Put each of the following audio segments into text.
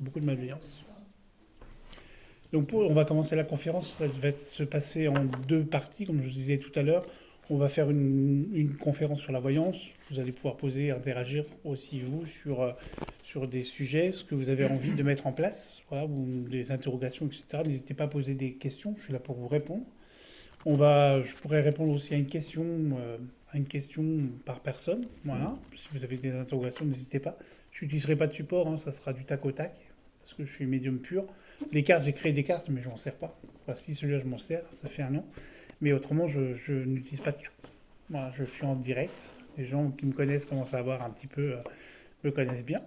beaucoup de malveillance. Donc on va commencer la conférence, ça va se passer en deux parties, comme je vous disais tout à l'heure. On va faire une conférence sur la voyance. Vous allez pouvoir poser, interagir aussi vous sur des sujets, ce que vous avez envie de mettre en place, voilà, ou des interrogations, etc. N'hésitez pas à poser des questions, je suis là pour vous répondre. Je pourrais répondre aussi à une question par personne. Voilà. Si vous avez des interrogations, n'hésitez pas. Je n'utiliserai pas de support, hein, ça sera du tac au tac, parce que je suis médium pur. Les cartes, j'ai créé des cartes, mais je m'en sers pas. Enfin, si celui-là, je m'en sers, ça fait un an. Mais autrement, je n'utilise pas de cartes. Voilà, je suis en direct. Les gens qui me connaissent commencent à avoir un petit peu, me connaissent bien.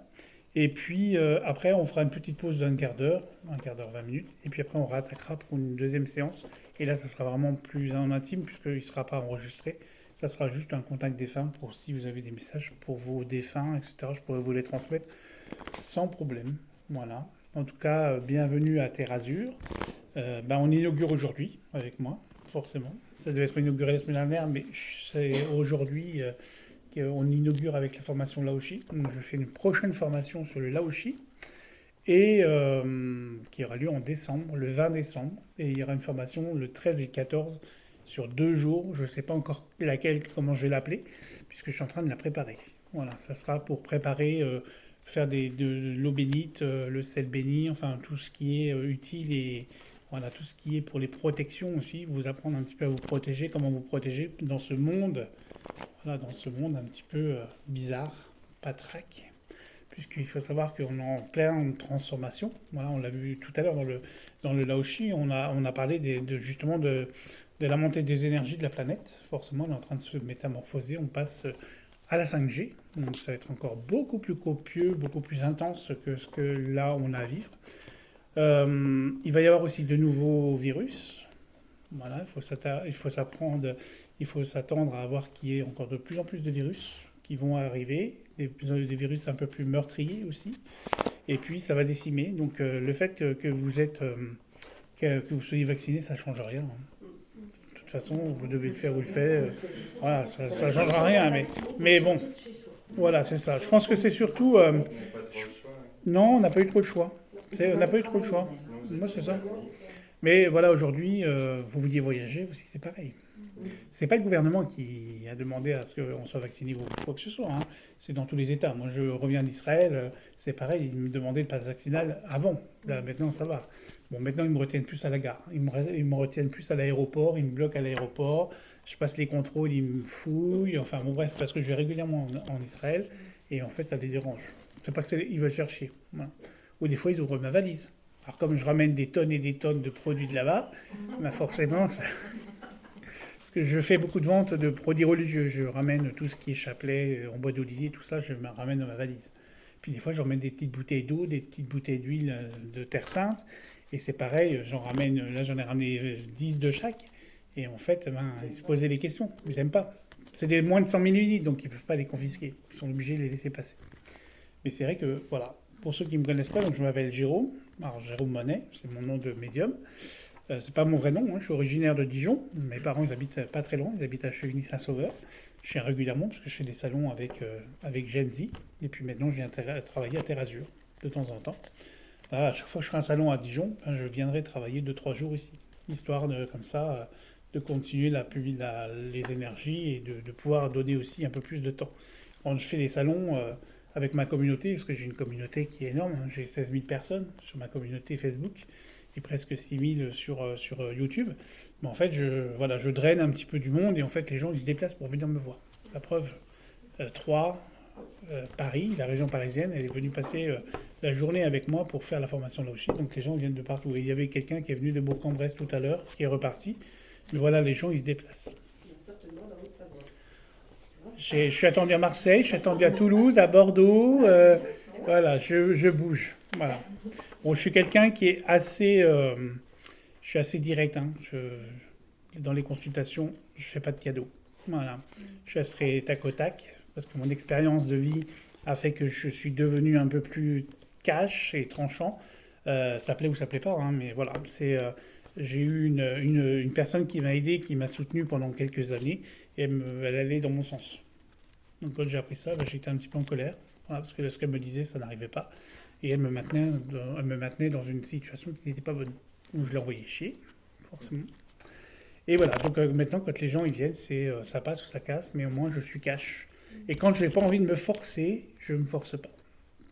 Et puis après, on fera une petite pause d'un quart d'heure, 20 minutes. Et puis après, on réattaquera pour une deuxième séance. Et là, ça sera vraiment plus en intime, puisqu'il ne sera pas enregistré. Ça sera juste un contact défunt pour si vous avez des messages pour vos défunts, etc. Je pourrais vous les transmettre sans problème. Voilà. En tout cas, bienvenue à Terre Azur. On inaugure aujourd'hui avec moi, forcément. Ça devait être inauguré la semaine dernière, mais c'est aujourd'hui qu'on inaugure avec la formation Laoshi. Donc je fais une prochaine formation sur le Laoshi et qui aura lieu en décembre, le 20 décembre. Et il y aura une formation le 13 et le 14 sur 2 jours. Je ne sais pas encore laquelle, comment je vais l'appeler, puisque je suis en train de la préparer. Voilà, ça sera pour préparer, faire de l'eau bénite, le sel béni, enfin tout ce qui est utile et voilà, tout ce qui est pour les protections aussi, vous apprendre un petit peu à vous protéger, comment vous protéger dans ce monde, voilà, dans ce monde un petit peu bizarre, patraque, puisqu'il faut savoir qu'on est en pleine transformation. Voilà, on l'a vu tout à l'heure dans le Laoshi, on a parlé justement de la montée des énergies de la planète. Forcément, on est en train de se métamorphoser, on passe à la 5G, donc ça va être encore beaucoup plus copieux, beaucoup plus intense que ce que là on a à vivre. Il va y avoir aussi de nouveaux virus. Voilà, il faut s'attendre à voir qu'il y ait encore de plus en plus de virus qui vont arriver, des virus un peu plus meurtriers aussi. Et puis ça va décimer. Donc le fait que que vous soyez vacciné, ça ne change rien, hein. De toute façon, vous devez le faire ou le faire. Voilà, ça ne changera rien. Mais bon, voilà, c'est ça. Je pense que c'est surtout. Non, on n'a pas eu trop de choix. On n'a pas eu trop de choix. Moi, c'est ça. Mais voilà, aujourd'hui, vous vouliez voyager, aussi, c'est pareil. C'est pas le gouvernement qui a demandé à ce qu'on soit vacciné ou quoi que ce soit, hein. C'est dans tous les États. Moi, je reviens d'Israël, c'est pareil. Ils me demandaient le pass vaccinal avant. Là, maintenant, ça va. Bon, maintenant, ils me retiennent plus à la gare. Ils me retiennent plus à l'aéroport. Ils me bloquent à l'aéroport. Je passe les contrôles, ils me fouillent. Enfin, bon, bref, parce que je vais régulièrement en Israël. Et en fait, ça les dérange. C'est pas que ils veulent faire chier. Voilà. Ou des fois, ils ouvrent ma valise. Alors, comme je ramène des tonnes et des tonnes de produits de là-bas, bah forcément, parce que je fais beaucoup de ventes de produits religieux. Je ramène tout ce qui est chapelet, en bois d'olivier, tout ça, je me ramène dans ma valise. Puis des fois, je ramène des petites bouteilles d'eau, des petites bouteilles d'huile de terre sainte. Et c'est pareil, là, j'en ai ramené 10 de chaque. Et en fait, ils se posaient des questions. Ils n'aiment pas. C'est des moins de 100 millilitres, donc ils ne peuvent pas les confisquer. Ils sont obligés de les laisser passer. Mais c'est vrai que, voilà, pour ceux qui ne me connaissent pas, donc je m'appelle Jérôme. Alors, Jérôme Monet, c'est mon nom de médium. C'est pas mon vrai nom, hein. Je suis originaire de Dijon. Mes parents, ils habitent pas très loin, ils habitent à Chevigny-Saint-Sauveur. Je viens régulièrement parce que je fais des salons avec Gen Z. Et puis maintenant, je viens travailler à Terre Azur de temps en temps. Voilà, à chaque fois que je ferai un salon à Dijon, je viendrai travailler 2-3 jours ici. Histoire de, comme ça, de continuer les énergies et de pouvoir donner aussi un peu plus de temps. Quand je fais des salons avec ma communauté, parce que j'ai une communauté qui est énorme, hein, j'ai 16 000 personnes sur ma communauté Facebook et presque 6 000 sur YouTube. Mais en fait, je draine un petit peu du monde et en fait, les gens ils se déplacent pour venir me voir. La preuve, Troyes, Paris, la région parisienne, elle est venue passer la journée avec moi pour faire la formation là aussi. Donc les gens viennent de partout. Et il y avait quelqu'un qui est venu de Bourg-en-Bresse tout à l'heure, qui est reparti. Mais voilà, les gens ils se déplacent. Je suis attendu à Marseille, je suis attendu à Toulouse, à Bordeaux. Voilà, je bouge. Voilà. Bon, je suis quelqu'un qui est je suis assez direct, hein. Dans les consultations, je fais pas de cadeaux. Voilà. Je suis assez tac au tac parce que mon expérience de vie a fait que je suis devenu un peu plus cash et tranchant. Ça plaît ou ça plaît pas, hein, mais voilà. J'ai eu une personne qui m'a aidé, qui m'a soutenu pendant quelques années et elle allait dans mon sens. Donc quand j'ai appris ça, j'étais un petit peu en colère, voilà, parce que ce qu'elle me disait, ça n'arrivait pas. et elle me maintenait dans une situation qui n'était pas bonne. Donc je l'envoyais chier, forcément. Et voilà, donc maintenant quand les gens ils viennent, c'est ça passe ou ça casse, mais au moins je suis cash. Et quand je n'ai pas envie de me forcer, je ne me force pas.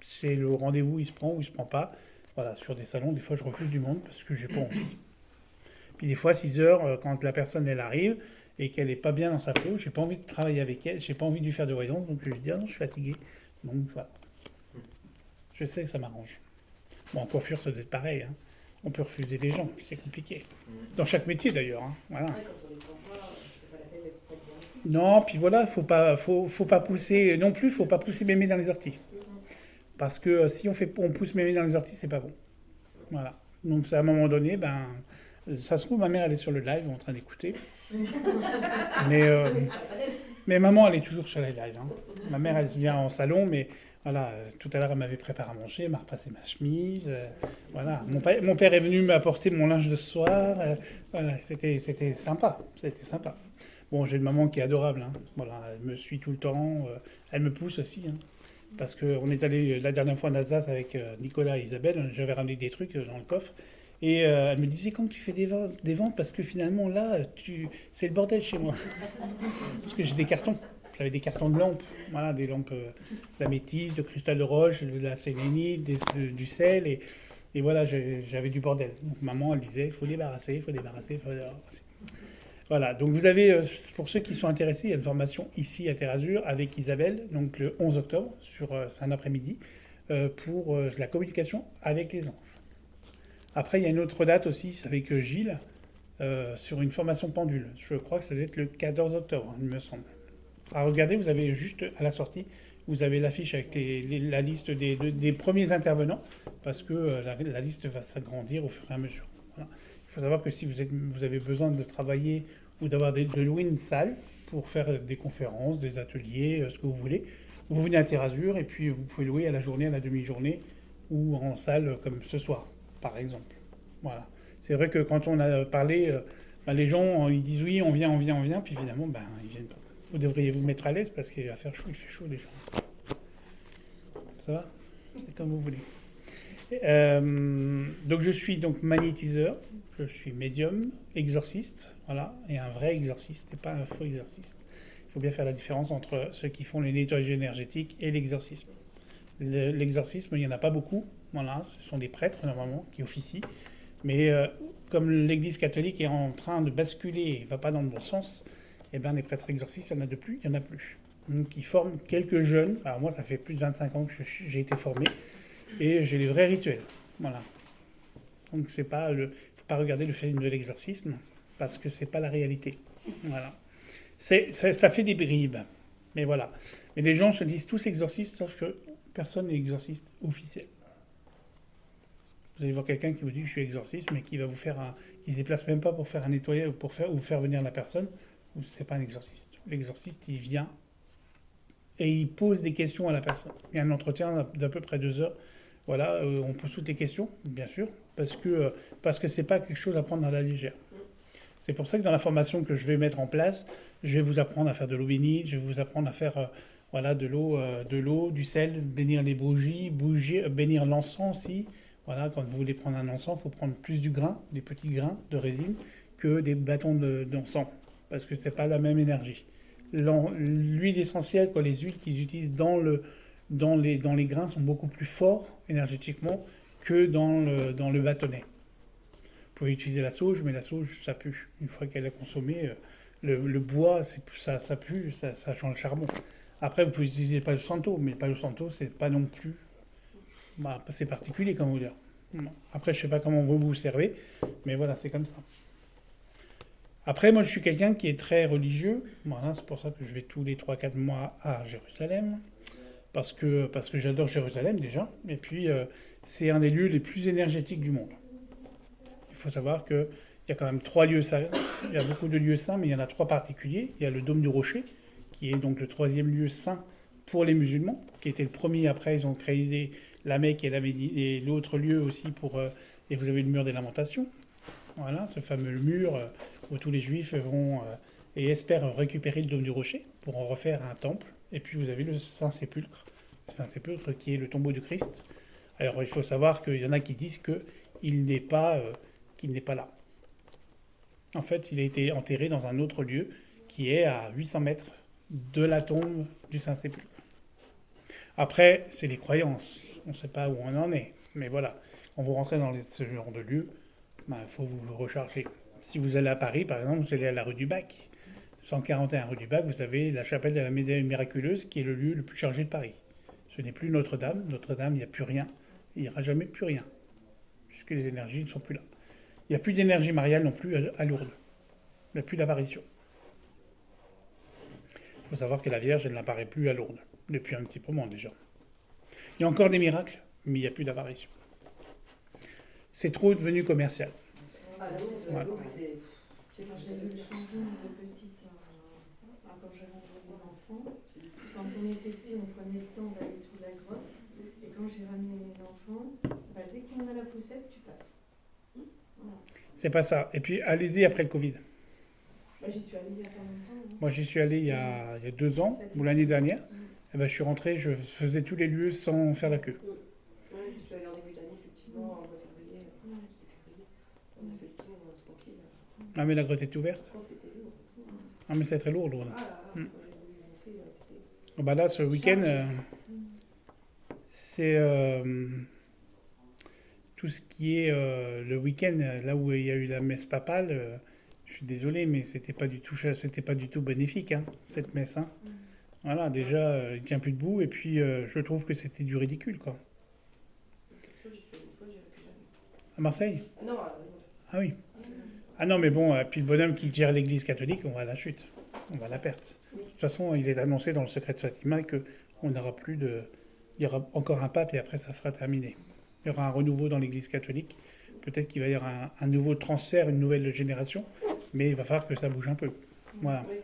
C'est le rendez-vous, il se prend ou il se prend pas. Voilà, sur des salons, des fois je refuse du monde parce que j'ai pas envie. Puis des fois, 6 heures, quand la personne elle arrive et qu'elle est pas bien dans sa peau, j'ai pas envie de travailler avec elle, j'ai pas envie de lui faire de voyance, donc je dis ah non, je suis fatigué. Donc voilà, je sais que ça m'arrange. Bon, en coiffure, ça doit être pareil, hein. On peut refuser les gens, c'est compliqué. Dans chaque métier d'ailleurs, hein. Voilà. Non, puis voilà, faut pas pousser non plus, faut pas pousser mémé dans les orties. Parce que si on pousse mémé dans les orties, c'est pas bon. Voilà. Donc c'est à un moment donné, ben, ça se trouve, ma mère elle est sur le live en train d'écouter. Mais, mais maman elle est toujours sur les lives, hein. Ma mère elle vient en salon, mais voilà, tout à l'heure elle m'avait préparé à manger, elle m'a repassé ma chemise. Voilà. Mon père est venu m'apporter mon linge de ce soir. Voilà, c'était sympa. C'était sympa. Bon, j'ai une maman qui est adorable, hein. Voilà, elle me suit tout le temps. Elle me pousse aussi, hein. Parce qu'on est allé la dernière fois en Alsace avec Nicolas et Isabelle, j'avais ramené des trucs dans le coffre. Et elle me disait quand tu fais des ventes, parce que finalement là, c'est le bordel chez moi. Parce que j'ai des cartons. J'avais des cartons de lampes. Voilà, des lampes d'améthyste, de cristal de roche, de la sélénite, du sel. Et voilà, j'avais du bordel. Donc maman, elle disait, il faut débarrasser, il faut débarrasser, il faut débarrasser. Voilà, donc vous avez, pour ceux qui sont intéressés, il y a une formation ici à Terre Azur avec Isabelle, donc le 11 octobre, c'est un après-midi, pour la communication avec les anges. Après, il y a une autre date aussi, c'est avec Gilles, sur une formation pendule. Je crois que ça doit être le 14 octobre, il me semble. À regarder, vous avez juste à la sortie, vous avez l'affiche avec la liste des premiers intervenants, parce que la liste va s'agrandir au fur et à mesure. Voilà. Il faut savoir que si vous avez besoin de travailler ou de louer une salle pour faire des conférences, des ateliers, ce que vous voulez, vous venez à Terre Azur et puis vous pouvez louer à la journée, à la demi-journée ou en salle comme ce soir, par exemple. Voilà. C'est vrai que quand on a parlé, les gens ils disent oui, on vient, puis finalement, ils viennent pas. Vous devriez vous mettre à l'aise parce qu'il va faire chaud, il fait chaud déjà. Ça va? C'est comme vous voulez. Donc je suis donc magnétiseur, je suis médium, exorciste, voilà, et un vrai exorciste et pas un faux exorciste. Il faut bien faire la différence entre ceux qui font les nettoyages énergétiques et l'exorcisme. L'exorcisme, il n'y en a pas beaucoup, voilà, ce sont des prêtres normalement qui officient, mais comme l'Église catholique est en train de basculer et ne va pas dans le bon sens, eh bien les prêtres exorcistes, il n'y en a de plus, il n'y en a plus. Donc ils forment quelques jeunes, alors moi ça fait plus de 25 ans que j'ai été formé, et j'ai les vrais rituels. Voilà. Donc c'est pas faut pas regarder le film de l'exorcisme parce que c'est pas la réalité. Voilà. Ça fait des bribes, mais voilà. Mais les gens se disent tous exorcistes, sauf que personne n'est exorciste officiel. Vous allez voir quelqu'un qui vous dit que je suis exorciste, mais qui va vous faire qui se déplace même pas pour faire un nettoyage ou faire venir la personne. C'est pas un exorciste. L'exorciste, il vient et il pose des questions à la personne. Il y a un entretien d'à peu près 2 heures. Voilà, on pose toutes les questions, bien sûr, parce que c'est pas quelque chose à prendre à la légère. C'est pour ça que dans la formation que je vais mettre en place, je vais vous apprendre à faire de l'eau bénite, je vais vous apprendre à faire de l'eau, du sel, bénir les bougies, bénir l'encens aussi. Voilà, quand vous voulez prendre un encens, il faut prendre plus du grain, des petits grains de résine, que des bâtons d'encens, parce que c'est pas la même énergie. L'huile essentielle, les huiles qu'ils utilisent dans les grains sont beaucoup plus forts énergétiquement que dans le bâtonnet. Vous pouvez utiliser la sauge, mais la sauge, ça pue. Une fois qu'elle est consommée, le bois, ça pue, ça change le charbon. Après, vous pouvez utiliser le Palo Santo, mais le Palo Santo, c'est pas non plus... c'est particulier, comme vous dire. Après, je sais pas comment vous vous servez, mais voilà, c'est comme ça. Après, moi, je suis quelqu'un qui est très religieux. Voilà, c'est pour ça que je vais tous les 3-4 mois à Jérusalem. Parce que j'adore Jérusalem déjà, et puis c'est un des lieux les plus énergétiques du monde. Il faut savoir qu'il y a quand même 3 lieux saints, il y a beaucoup de lieux saints, mais il y en a 3 particuliers. Il y a le Dôme du Rocher, qui est donc le 3e lieu saint pour les musulmans, qui était le premier. Après, ils ont créé la Mecque et l'autre lieu aussi et vous avez le mur des Lamentations. Voilà, ce fameux mur où tous les Juifs vont et espèrent récupérer le Dôme du Rocher pour en refaire un temple. Et puis vous avez le Saint-Sépulcre qui est le tombeau du Christ. Alors il faut savoir qu'il y en a qui disent qu'il n'est pas, qu'il n'est pas là. En fait, il a été enterré dans un autre lieu qui est à 800 mètres de la tombe du Saint-Sépulcre. Après, c'est les croyances. On ne sait pas où on en est. Mais voilà, quand vous rentrez dans ce genre de lieu, il faut vous recharger. Si vous allez à Paris, par exemple, vous allez à la rue du Bac. 141 rue du Bac, vous avez la chapelle de la Médaille miraculeuse qui est le lieu le plus chargé de Paris. Ce n'est plus Notre-Dame. Notre-Dame, il n'y a plus rien. Il n'y aura jamais plus rien, puisque les énergies ne sont plus là. Il n'y a plus d'énergie mariale non plus à Lourdes. Il n'y a plus d'apparition. Il faut savoir que la Vierge, elle n'apparaît plus à Lourdes, depuis un petit moment déjà. Il y a encore des miracles, mais il n'y a plus d'apparition. C'est trop devenu commercial. Ah, Voilà. Moi, j'avais eu le changement de petite, quand j'avais mes enfants. Quand on était petits, on prenait le temps d'aller sous la grotte. Et quand j'ai ramené mes enfants, dès qu'on a la poussette, tu passes. Voilà. C'est pas ça. Et puis, allez-y après le Covid. J'y suis allée il y a pas longtemps. Moi, j'y suis allé il y a 2 ans, ou l'année dernière. Et ben, je suis rentré, je faisais tous les lieux sans faire la queue. Oui, je suis allée en début d'année, effectivement, en mois de février. C'était février. On a fait le tour tranquille. Ah, mais la grotte est ouverte. Quand c'était lourd. Ah, mais c'est très lourd, Lourdes. Ah là, quand j'ai voulu monter, c'était. Ah bah là, ce week-end, c'est tout ce qui est le week-end, là où il y a eu la messe papale. Je suis désolé, mais c'était pas du tout bénéfique, hein, cette messe. Hein. Voilà, déjà, il tient plus debout, et puis je trouve que c'était du ridicule, quoi. J'y suis allée une fois, j'irai plus jamais. À Marseille? Ah non, Ah oui. Ah non, mais bon, puis le bonhomme qui gère l'église catholique, on va à la chute, on va à la perte. De toute façon, il est annoncé dans le secret de Fatima qu'on n'aura plus de... Il y aura encore un pape et après ça sera terminé. Il y aura un renouveau dans l'église catholique. Peut-être qu'il va y avoir un nouveau transfert, une nouvelle génération, mais il va falloir que ça bouge un peu. Voilà. oui.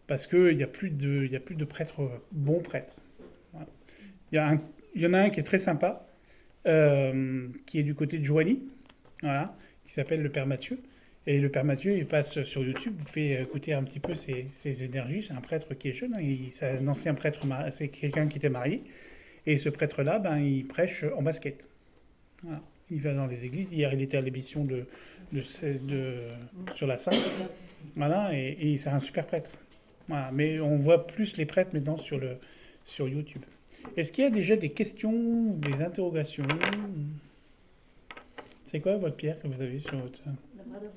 Parce qu'il n'y a plus de prêtres, bons prêtres. Voilà. Il y en a un qui est très sympa, qui est du côté de Joigny, voilà, qui s'appelle le Père Mathieu. Et le Père Mathieu, il passe sur YouTube, il fait écouter un petit peu ses énergies. C'est un prêtre qui est jeune, hein, c'est un ancien prêtre, c'est quelqu'un qui était marié. Et ce prêtre-là, il prêche en basket. Voilà. Il va dans les églises. Hier, il était à l'émission sur la Sainte. Voilà, et c'est un super prêtre. Voilà. Mais on voit plus les prêtres maintenant sur YouTube. Est-ce qu'il y a déjà des questions, des interrogations? C'est quoi votre pierre que vous avez sur votre... La Brotherhood.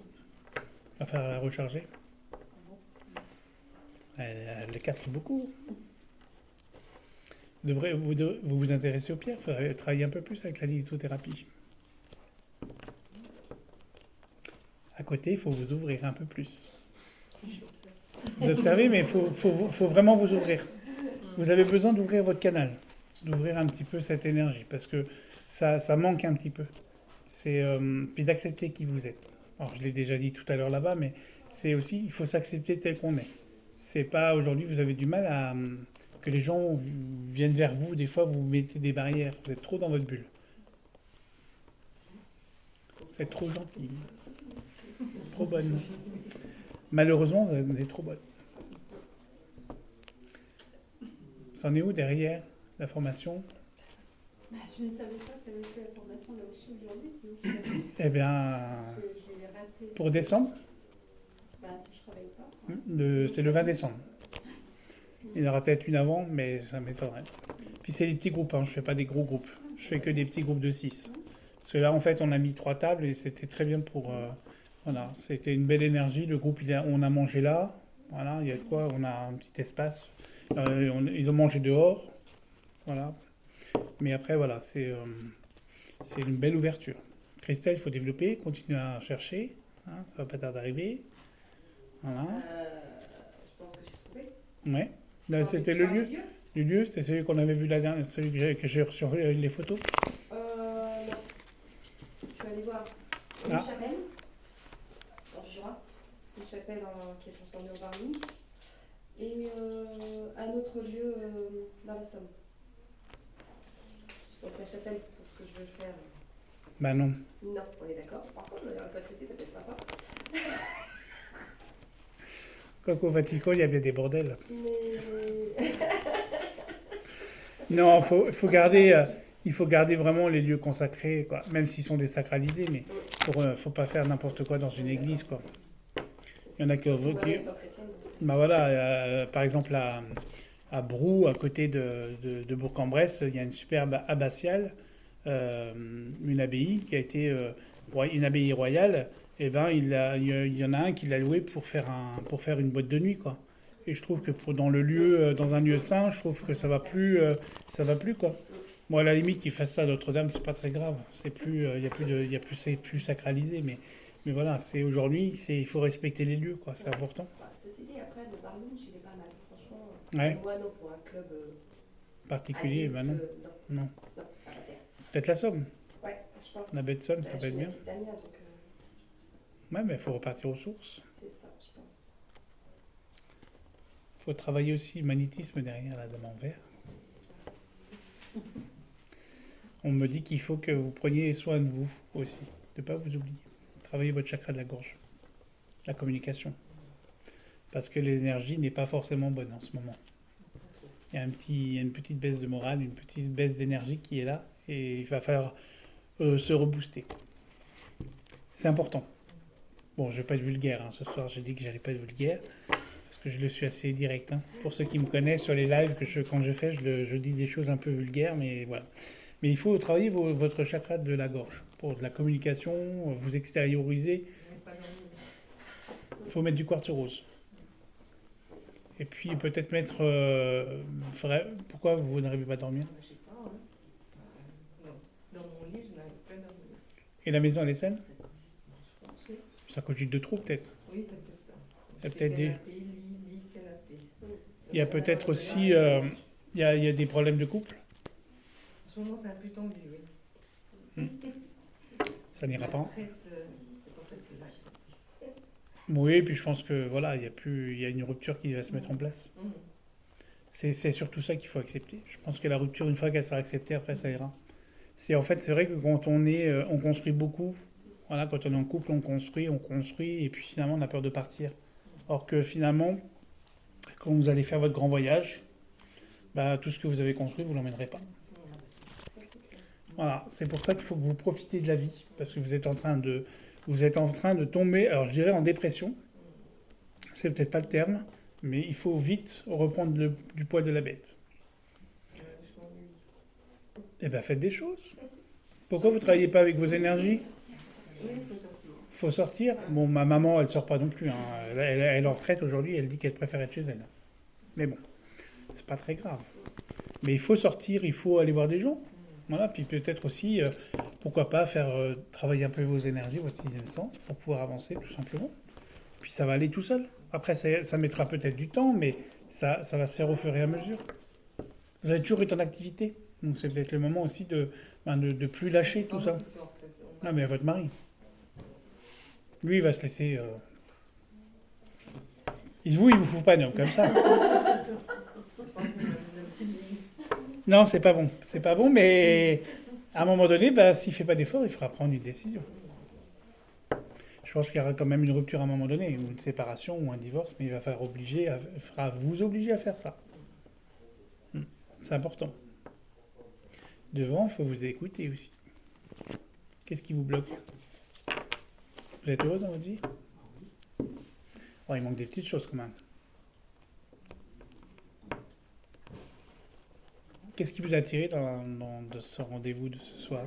On va faire la recharger. Elle capte beaucoup. Vous vous intéressez aux pierres, il faudrait travailler un peu plus avec la lithothérapie. À côté, il faut vous ouvrir un peu plus. Vous observez, mais il faut vraiment vous ouvrir. Vous avez besoin d'ouvrir votre canal, d'ouvrir un petit peu cette énergie, parce que ça manque un petit peu. Puis d'accepter qui vous êtes. Alors, je l'ai déjà dit tout à l'heure là-bas, mais c'est aussi, il faut s'accepter tel qu'on est. C'est pas, aujourd'hui, vous avez du mal à... que les gens viennent vers vous, des fois vous mettez des barrières, vous êtes trop dans votre bulle. Vous êtes trop gentil, trop bonne. Malheureusement, vous êtes trop bonne. C'en est où derrière la formation? Je ne savais pas que tu avais fait la formation là aussi aujourd'hui, sinon je l'avais vu. Eh bien, J'ai raté. pour décembre, Si je travaille pas. c'est le 20 décembre. Il y en aura peut-être une avant, mais ça m'étonnerait. Puis c'est des petits groupes, hein. Je ne fais pas des gros groupes. Je fais que des petits groupes de 6. Parce que là, en fait, on a mis 3 tables et c'était très bien pour... voilà, c'était une belle énergie. Le groupe, on a mangé là. Voilà, il y a de quoi, on a un petit espace. Ils ont mangé dehors. Voilà. Mais après, voilà, c'est une belle ouverture. Christelle, il faut développer, continuer à chercher. Hein, ça va pas tarder d'arriver. Voilà. Je pense que j'ai trouvé. Ouais. Là, c'était le lieu. Le lieu, c'est celui qu'on avait vu la dernière, celui que j'ai reçu les photos. Non. Je suis allée voir une Ah. chapelle, dans le Jura. Une chapelle qui est transformée en Barling. Et un autre lieu dans la Somme. Donc la chapelle, pour ce que je veux faire. Bah non. Non, on est d'accord. Par contre, on a sacrifié, ça peut être sympa. Quoiqu'au Vatican, il y a bien des bordels. Mais. Non, faut garder. il faut garder vraiment les lieux consacrés, quoi, même s'ils sont désacralisés, mais faut pas faire n'importe quoi dans une église, quoi. Il y en a qui, bah voilà, par exemple à Brou, à côté de Bourg-en-Bresse, il y a une superbe abbatiale, une abbaye qui a été une abbaye royale. Et ben il y en a un qui l'a loué pour faire une boîte de nuit, quoi. Et je trouve que dans le lieu, dans un lieu saint, je trouve que ça va plus, quoi. Bon, à la limite qu'il fasse ça à Notre-Dame, c'est pas très grave. C'est plus, c'est plus sacralisé, mais voilà, c'est aujourd'hui, il faut respecter les lieux, quoi. C'est important. Bah, ceci dit, après, le Barlounge, il est pas mal. Franchement, Ouais. moi, non, pour un club Particulier, adulte, ben non. non. Non. Non, pas la terre. Peut-être la Somme. Ouais, je pense. La baie de Somme, ça peut être bien. Je suis donc Ouais, mais il faut repartir aux sources. c'est ça, je pense. Il faut travailler aussi le magnétisme derrière la dame en verre. On me dit qu'il faut que vous preniez soin de vous aussi, de ne pas vous oublier. Travaillez votre chakra de la gorge, la communication. Parce que l'énergie n'est pas forcément bonne en ce moment. Il y a une petite baisse de morale, une petite baisse d'énergie qui est là, et il va falloir se rebooster. C'est important. Bon, je ne vais pas être vulgaire, hein. Ce soir j'ai dit que j'allais pas être vulgaire, parce que je le suis assez direct, hein. Pour ceux qui me connaissent sur les lives, quand je fais, je dis des choses un peu vulgaires, mais voilà. Mais il faut travailler votre chakra de la gorge, pour de la communication, vous extérioriser. Il faut mettre du quartz rose. Et puis peut-être mettre... pourquoi vous n'arrivez pas à dormir? Je sais pas, hein. Non. Dans mon lit, je n'arrive pas à dormir. Et la maison, elle est saine? Je pense, oui. Ça cogite de trop, peut-être. Oui, c'est peut-être ça. Il y a Je fais peut-être des... canapé, lit, canapé. Il y a peut-être aussi... il y a des problèmes de couple. En ce moment, c'est un peu tendu, oui. Ça n'ira La pas. retraite, c'est pas facile à accepter. Oui, puis je pense que voilà, il y a une rupture qui va se mettre en place. C'est surtout ça qu'il faut accepter. Je pense que la rupture, une fois qu'elle sera acceptée, après ça ira. C'est vrai que quand on construit beaucoup. Voilà, quand on est en couple, on construit, et puis finalement on a peur de partir. Or que finalement, quand vous allez faire votre grand voyage, bah, tout ce que vous avez construit, vous l'emmènerez pas. Voilà, c'est pour ça qu'il faut que vous profitez de la vie, parce que vous êtes en train de tomber, alors je dirais en dépression. C'est peut-être pas le terme, mais il faut vite reprendre du poids de la bête. Je m'ennuie. Eh bien, faites des choses. Pourquoi vous ne travaillez pas avec vos énergies? Oui, il faut sortir. Faut sortir. Bon, ma maman, elle sort pas non plus, hein. Elle est en retraite aujourd'hui, elle dit qu'elle préfère être chez elle. Mais bon, c'est pas très grave. Mais il faut sortir, il faut aller voir des gens. Voilà, puis peut-être aussi, pourquoi pas faire travailler un peu vos énergies, votre sixième sens, pour pouvoir avancer tout simplement. Puis ça va aller tout seul. Après, ça mettra peut-être du temps, mais ça va se faire au fur et à mesure. Vous avez toujours été en activité, donc c'est peut-être le moment aussi de plus lâcher tout ça. Non, mais à votre mari. Lui, il va se laisser... il vous fout pas non, comme ça. Non, c'est pas bon. C'est pas bon, mais à un moment donné, bah, s'il fait pas d'effort, il fera prendre une décision. Je pense qu'il y aura quand même une rupture à un moment donné, ou une séparation, ou un divorce, mais il va vous obliger à faire ça. C'est important. Devant, il faut vous écouter aussi. Qu'est-ce qui vous bloque? Vous êtes heureuse dans votre vie? Oh, il manque des petites choses quand même. Qu'est-ce qui vous a attiré dans ce rendez-vous de ce soir?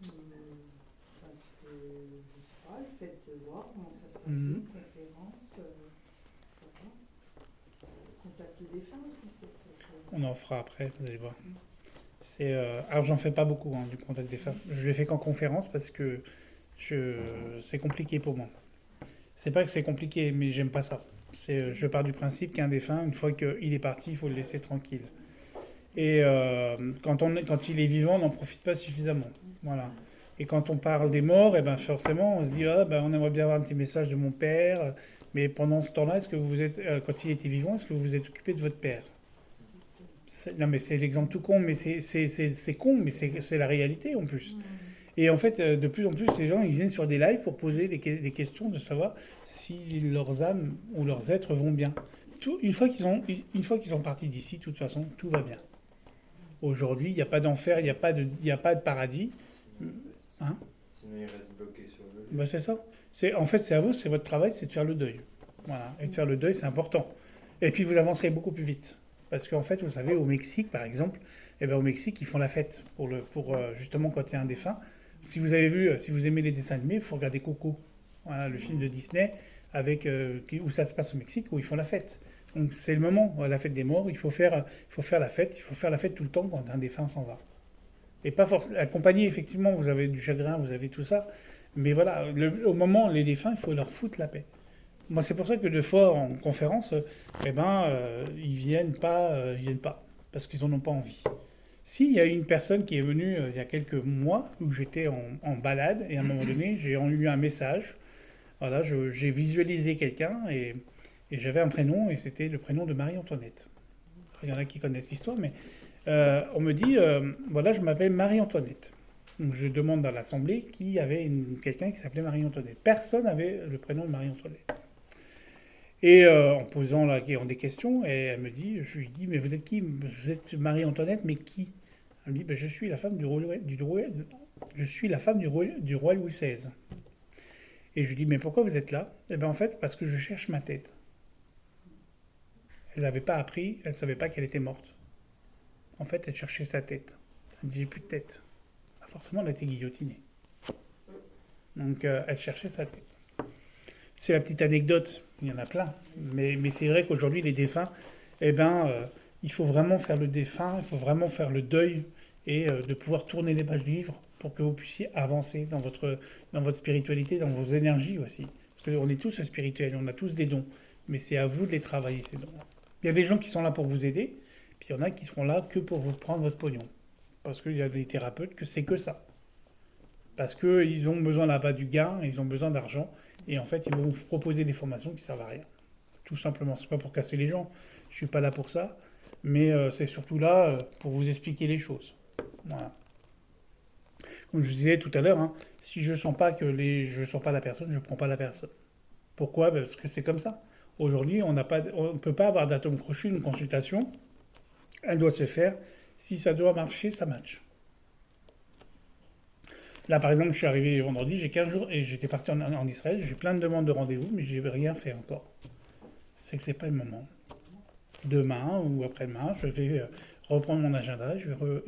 Parce que, je sais pas, le fait de voir comment ça se passait, Mhm. conférence, voilà. Contact de défunt aussi, c'est On en fera après, vous allez voir. Alors j'en fais pas beaucoup, hein, du contact des femmes. Je l'ai fait qu'en conférence parce que c'est compliqué pour moi. C'est pas que c'est compliqué, mais j'aime pas ça. Je pars du principe qu'un défunt, une fois qu'il est parti, il faut le laisser tranquille. Et quand il est vivant, on n'en profite pas suffisamment. Voilà. Et quand on parle des morts, eh ben forcément, on se dit on aimerait bien avoir un petit message de mon père. Mais pendant ce temps-là, est-ce que vous êtes, quand il était vivant, est-ce que vous vous êtes occupé de votre père? Non, mais c'est l'exemple tout con, mais c'est con, mais c'est la réalité en plus. Et en fait, de plus en plus, ces gens, ils viennent sur des lives pour poser des questions, de savoir si leurs âmes ou leurs êtres vont bien. Une fois qu'ils sont partis d'ici, de toute façon, tout va bien. Aujourd'hui, il n'y a pas d'enfer, il n'y a pas de paradis. Hein? Sinon, il reste bloqué sur le. Ben, c'est ça. En fait, c'est à vous, c'est votre travail, c'est de faire le deuil. Voilà. Et de faire le deuil, c'est important. Et puis, vous avancerez beaucoup plus vite. Parce qu'en fait, vous savez, au Mexique, par exemple, au Mexique, ils font la fête pour justement quand il y a un défunt. Si vous avez vu, si vous aimez les dessins animés, il faut regarder Coco. Voilà, le film de Disney où ça se passe au Mexique, où ils font la fête. Donc c'est le moment, la fête des morts, il faut faire la fête, il faut faire la fête tout le temps quand un défunt s'en va. Et pas forcément, accompagné, effectivement, vous avez du chagrin, vous avez tout ça, mais voilà, au moment, les défunts, il faut leur foutre la paix. Moi, c'est pour ça que 2 fois en conférence, ils viennent pas, parce qu'ils en ont pas envie. Si, il y a une personne qui est venue il y a quelques mois, où j'étais en balade, et à un moment donné, j'ai eu un message. Voilà, j'ai visualisé quelqu'un, et j'avais un prénom, et c'était le prénom de Marie-Antoinette. Il y en a qui connaissent l'histoire, mais on me dit, voilà, je m'appelle Marie-Antoinette. Donc je demande dans l'assemblée qui avait quelqu'un qui s'appelait Marie-Antoinette. Personne n'avait le prénom de Marie-Antoinette. Et en posant des questions, et elle me dit, je lui dis, mais vous êtes qui? Vous êtes Marie-Antoinette, mais qui? Elle me dit, je suis la femme du roi Louis XVI. Et je lui dis, mais pourquoi vous êtes là? Eh bien en fait, parce que je cherche ma tête. Elle n'avait pas appris, elle ne savait pas qu'elle était morte. En fait, elle cherchait sa tête. Elle dit, j'ai plus de tête. Forcément, elle a été guillotinée. Donc, elle cherchait sa tête. C'est la petite anecdote, il y en a plein. Mais c'est vrai qu'aujourd'hui, les défunts, il faut vraiment faire le défunt, il faut vraiment faire le deuil et de pouvoir tourner les pages du livre pour que vous puissiez avancer dans votre spiritualité, dans vos énergies aussi. Parce qu'on est tous spirituels, on a tous des dons. Mais c'est à vous de les travailler, ces dons. Il y a des gens qui sont là pour vous aider, puis il y en a qui seront là que pour vous prendre votre pognon. Parce qu'il y a des thérapeutes que c'est que ça. Parce qu'ils ont besoin là-bas du gain, ils ont besoin d'argent, et en fait, ils vont vous proposer des formations qui ne servent à rien. Tout simplement, c'est pas pour casser les gens, je ne suis pas là pour ça, mais c'est surtout là pour vous expliquer les choses. Voilà. Comme je vous disais tout à l'heure, si je ne sens pas la personne, je ne prends pas la personne. Pourquoi? Parce que c'est comme ça. Aujourd'hui, on ne peut pas avoir d'atome crochu une consultation. Elle doit se faire. Si ça doit marcher, ça match. Là, par exemple, je suis arrivé vendredi, j'ai 15 jours et j'étais parti en Israël. J'ai plein de demandes de rendez-vous, mais je n'ai rien fait encore. C'est que ce n'est pas le moment. Demain ou après-demain, je vais reprendre mon agenda et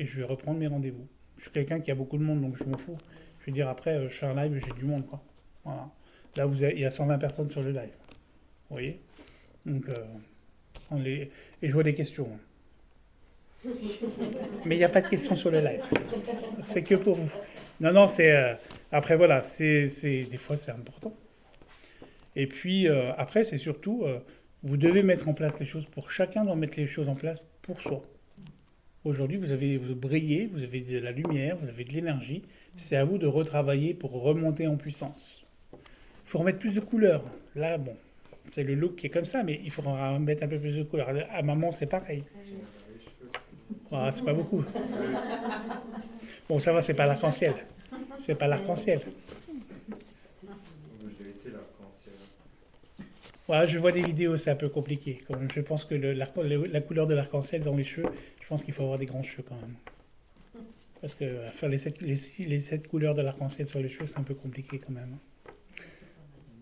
je vais reprendre mes rendez-vous. Je suis quelqu'un qui a beaucoup de monde, donc je m'en fous. Je vais dire après, je fais un live et j'ai du monde, quoi. Voilà. Là, il y a 120 personnes sur le live. Vous voyez? Donc, et je vois des questions. Mais il n'y a pas de questions sur le live. C'est que pour vous. Non, c'est... après, voilà, des fois, c'est important. Et puis, après, c'est surtout... vous devez mettre en place les choses chacun doit mettre les choses en place pour soi. Aujourd'hui, vous brillez, vous avez de la lumière, vous avez de l'énergie. C'est à vous de retravailler pour remonter en puissance. Il faut remettre plus de couleurs. Là, bon, c'est le look qui est comme ça, mais il faut remettre un peu plus de couleurs. À maman, c'est pareil. Ah, c'est pas beaucoup. Bon, ça va, c'est pas l'arc-en-ciel. C'est pas l'arc-en-ciel. J'ai été l'arc-en-ciel. Voilà, je vois des vidéos, c'est un peu compliqué. Quand même. Je pense que la couleur de l'arc-en-ciel dans les cheveux, je pense qu'il faut avoir des grands cheveux quand même. Parce que faire les 7 couleurs de l'arc-en-ciel sur les cheveux, c'est un peu compliqué quand même.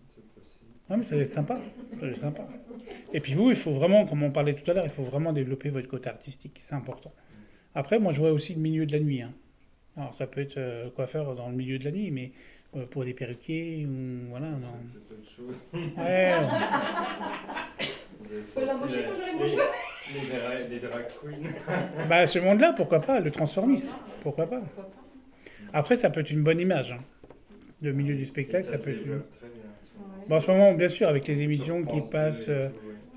C'est possible. Ouais, mais ça va être sympa. Ça va être sympa. Et puis vous, il faut vraiment, comme on parlait tout à l'heure, il faut vraiment développer votre côté artistique. C'est important. Après, moi, je vois aussi le milieu de la nuit. Alors, ça peut être coiffeur dans le milieu de la nuit, mais pour des perruquiers, ou voilà. Non. C'est autre chose. Ouais. Vous avez Faut la sorti manger quand j'aurai mangé. les drag queens. Bah, ce monde-là, pourquoi pas, le transformisme, pourquoi pas. Après, ça peut être une bonne image. Le milieu du spectacle, ça peut être une... Très bien. Bon, en ce moment, bien sûr, avec les émissions qui passent,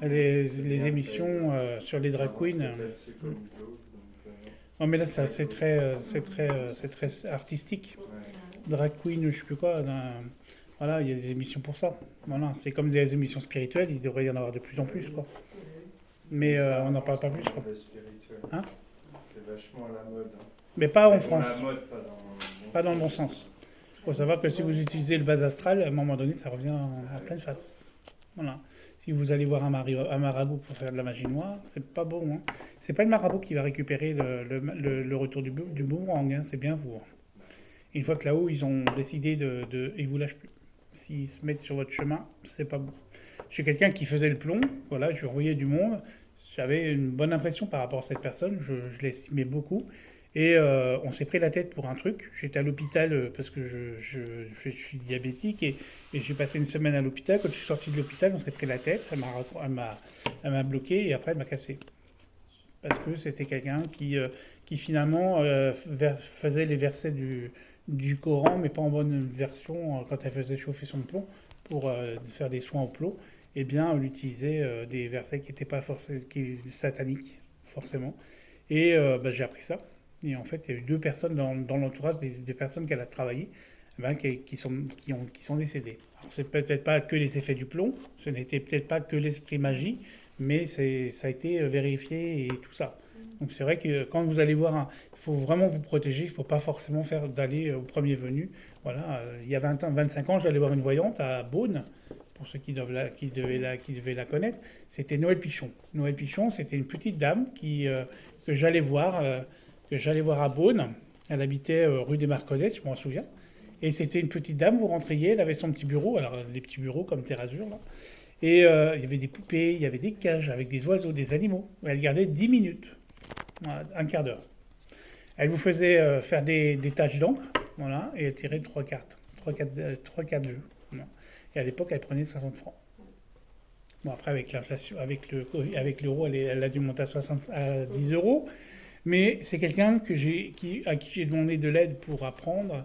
les émissions sur les drag queens. Non, mais là, c'est très artistique. Drag queen, je sais plus quoi. Voilà, il y a des émissions pour ça. Voilà, c'est comme des émissions spirituelles, il devrait y en avoir de plus en plus, quoi. Mais on n'en parle pas plus, quoi. Hein? C'est vachement à la mode. Mais pas en Dans France. la mode, Pas dans le bon sens. Il faut savoir que si vous utilisez le bas astral, à un moment donné, ça revient en pleine face. Voilà. Si vous allez voir un marabout pour faire de la magie noire, c'est pas bon. Hein. C'est pas le marabout qui va récupérer le retour du boomerang, hein, c'est bien vous. Hein. Une fois que là-haut, ils ont décidé ils vous lâchent plus. S'ils se mettent sur votre chemin, c'est pas bon. Je suis quelqu'un qui faisait le plomb, voilà, je envoyais du monde. J'avais une bonne impression par rapport à cette personne, je l'estimais beaucoup. Et on s'est pris la tête pour un truc. J'étais à l'hôpital parce que je suis diabétique et j'ai passé une semaine à l'hôpital. Quand je suis sorti de l'hôpital, on s'est pris la tête. Elle m'a bloqué et après elle m'a cassé. Parce que c'était quelqu'un qui finalement faisait les versets du Coran, mais pas en bonne version quand elle faisait chauffer son plomb pour faire des soins au plomb. Eh bien, elle utilisait des versets qui n'étaient pas sataniques, forcément. Et j'ai appris ça. Et en fait, il y a eu 2 personnes dans l'entourage des personnes qu'elle a travaillées qui sont décédées. Alors, c'est peut-être pas que les effets du plomb, ce n'était peut-être pas que l'esprit magie, mais ça a été vérifié et tout ça. Donc c'est vrai que quand vous allez voir, il faut vraiment vous protéger, il ne faut pas forcément d'aller au premier venu. Voilà, il y a 25 ans, j'allais voir une voyante à Beaune, pour ceux qui devaient la connaître, c'était Noël Pichon. Noël Pichon, c'était une petite dame que j'allais voir à Beaune. Elle habitait rue des Marconnettes, je m'en souviens. Et c'était une petite dame, vous rentriez, elle avait son petit bureau, alors des petits bureaux comme Terrazur, là. Et il y avait des poupées, il y avait des cages avec des oiseaux, des animaux. Elle gardait 10 minutes, voilà, un quart d'heure. Elle vous faisait faire des tâches d'encre, voilà, et elle tirait 3 cartes, 3-4 jeux. Voilà. Et à l'époque, elle prenait 60 francs. Bon, après, avec l'inflation, avec l'euro, elle a dû monter à 10 euros. Mais c'est quelqu'un à qui j'ai demandé de l'aide pour apprendre.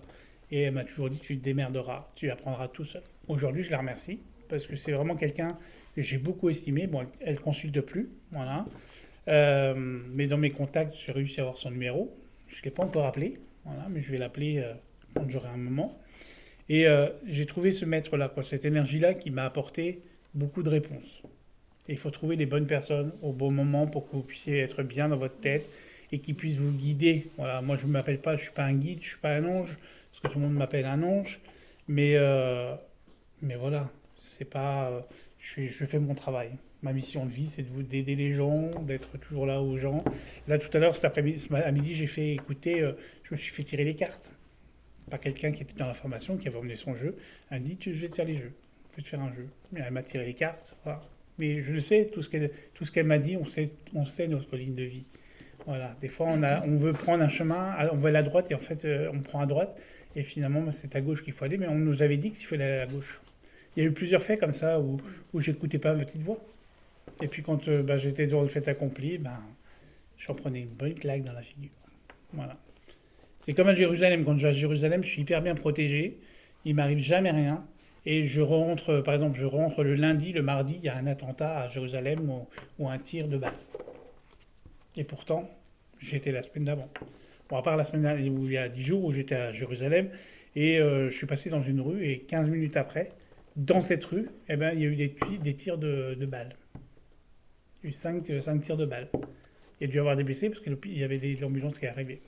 Et elle m'a toujours dit, tu te démerderas, tu apprendras tout seul. Aujourd'hui, je la remercie, parce que c'est vraiment quelqu'un que j'ai beaucoup estimé. Bon, elle ne consulte plus, voilà. Mais dans mes contacts, j'ai réussi à avoir son numéro. Je ne l'ai pas encore appelé, voilà, mais je vais l'appeler quand j'aurai un moment. Et j'ai trouvé ce maître-là, cette énergie-là qui m'a apporté beaucoup de réponses. Et il faut trouver les bonnes personnes au bon moment pour que vous puissiez être bien dans votre tête et qui puissent vous guider. Voilà, moi, je ne m'appelle pas, je ne suis pas un guide, je ne suis pas un ange, parce que tout le monde m'appelle un ange. Mais voilà, c'est pas, je fais mon travail. Ma mission de vie, c'est d'aider les gens, d'être toujours là aux gens. Là, tout à l'heure, cet après-midi, à midi, j'ai fait écouter, je me suis fait tirer les cartes. Par quelqu'un qui était dans la formation, qui avait emmené son jeu. Elle me dit, je vais te faire les jeux, je vais te faire un jeu. Mais elle m'a tiré les cartes, voilà. Mais je le sais, tout ce qu'elle m'a dit, on sait notre ligne de vie. Voilà. Des fois, on veut prendre un chemin, on veut aller à droite, et en fait, on prend à droite, et finalement, c'est à gauche qu'il faut aller, mais on nous avait dit qu'il fallait aller à gauche. Il y a eu plusieurs faits comme ça, où j'écoutais pas ma petite voix. Et puis quand j'étais devant le fait accompli, j'en prenais une bonne claque dans la figure. Voilà. C'est comme à Jérusalem. Quand je vais à Jérusalem, je suis hyper bien protégé. Il m'arrive jamais rien. Et je rentre le lundi, le mardi, il y a un attentat à Jérusalem ou un tir de balle. Et pourtant, j'étais la semaine d'avant. Bon, à part la semaine où il y a 10 jours où j'étais à Jérusalem, et je suis passé dans une rue, et 15 minutes après, dans cette rue, il y a eu des tirs de balles. Il y a eu 5 tirs de balles. Il y a dû y avoir des blessés parce qu'il y avait l'ambulance qui est arrivée.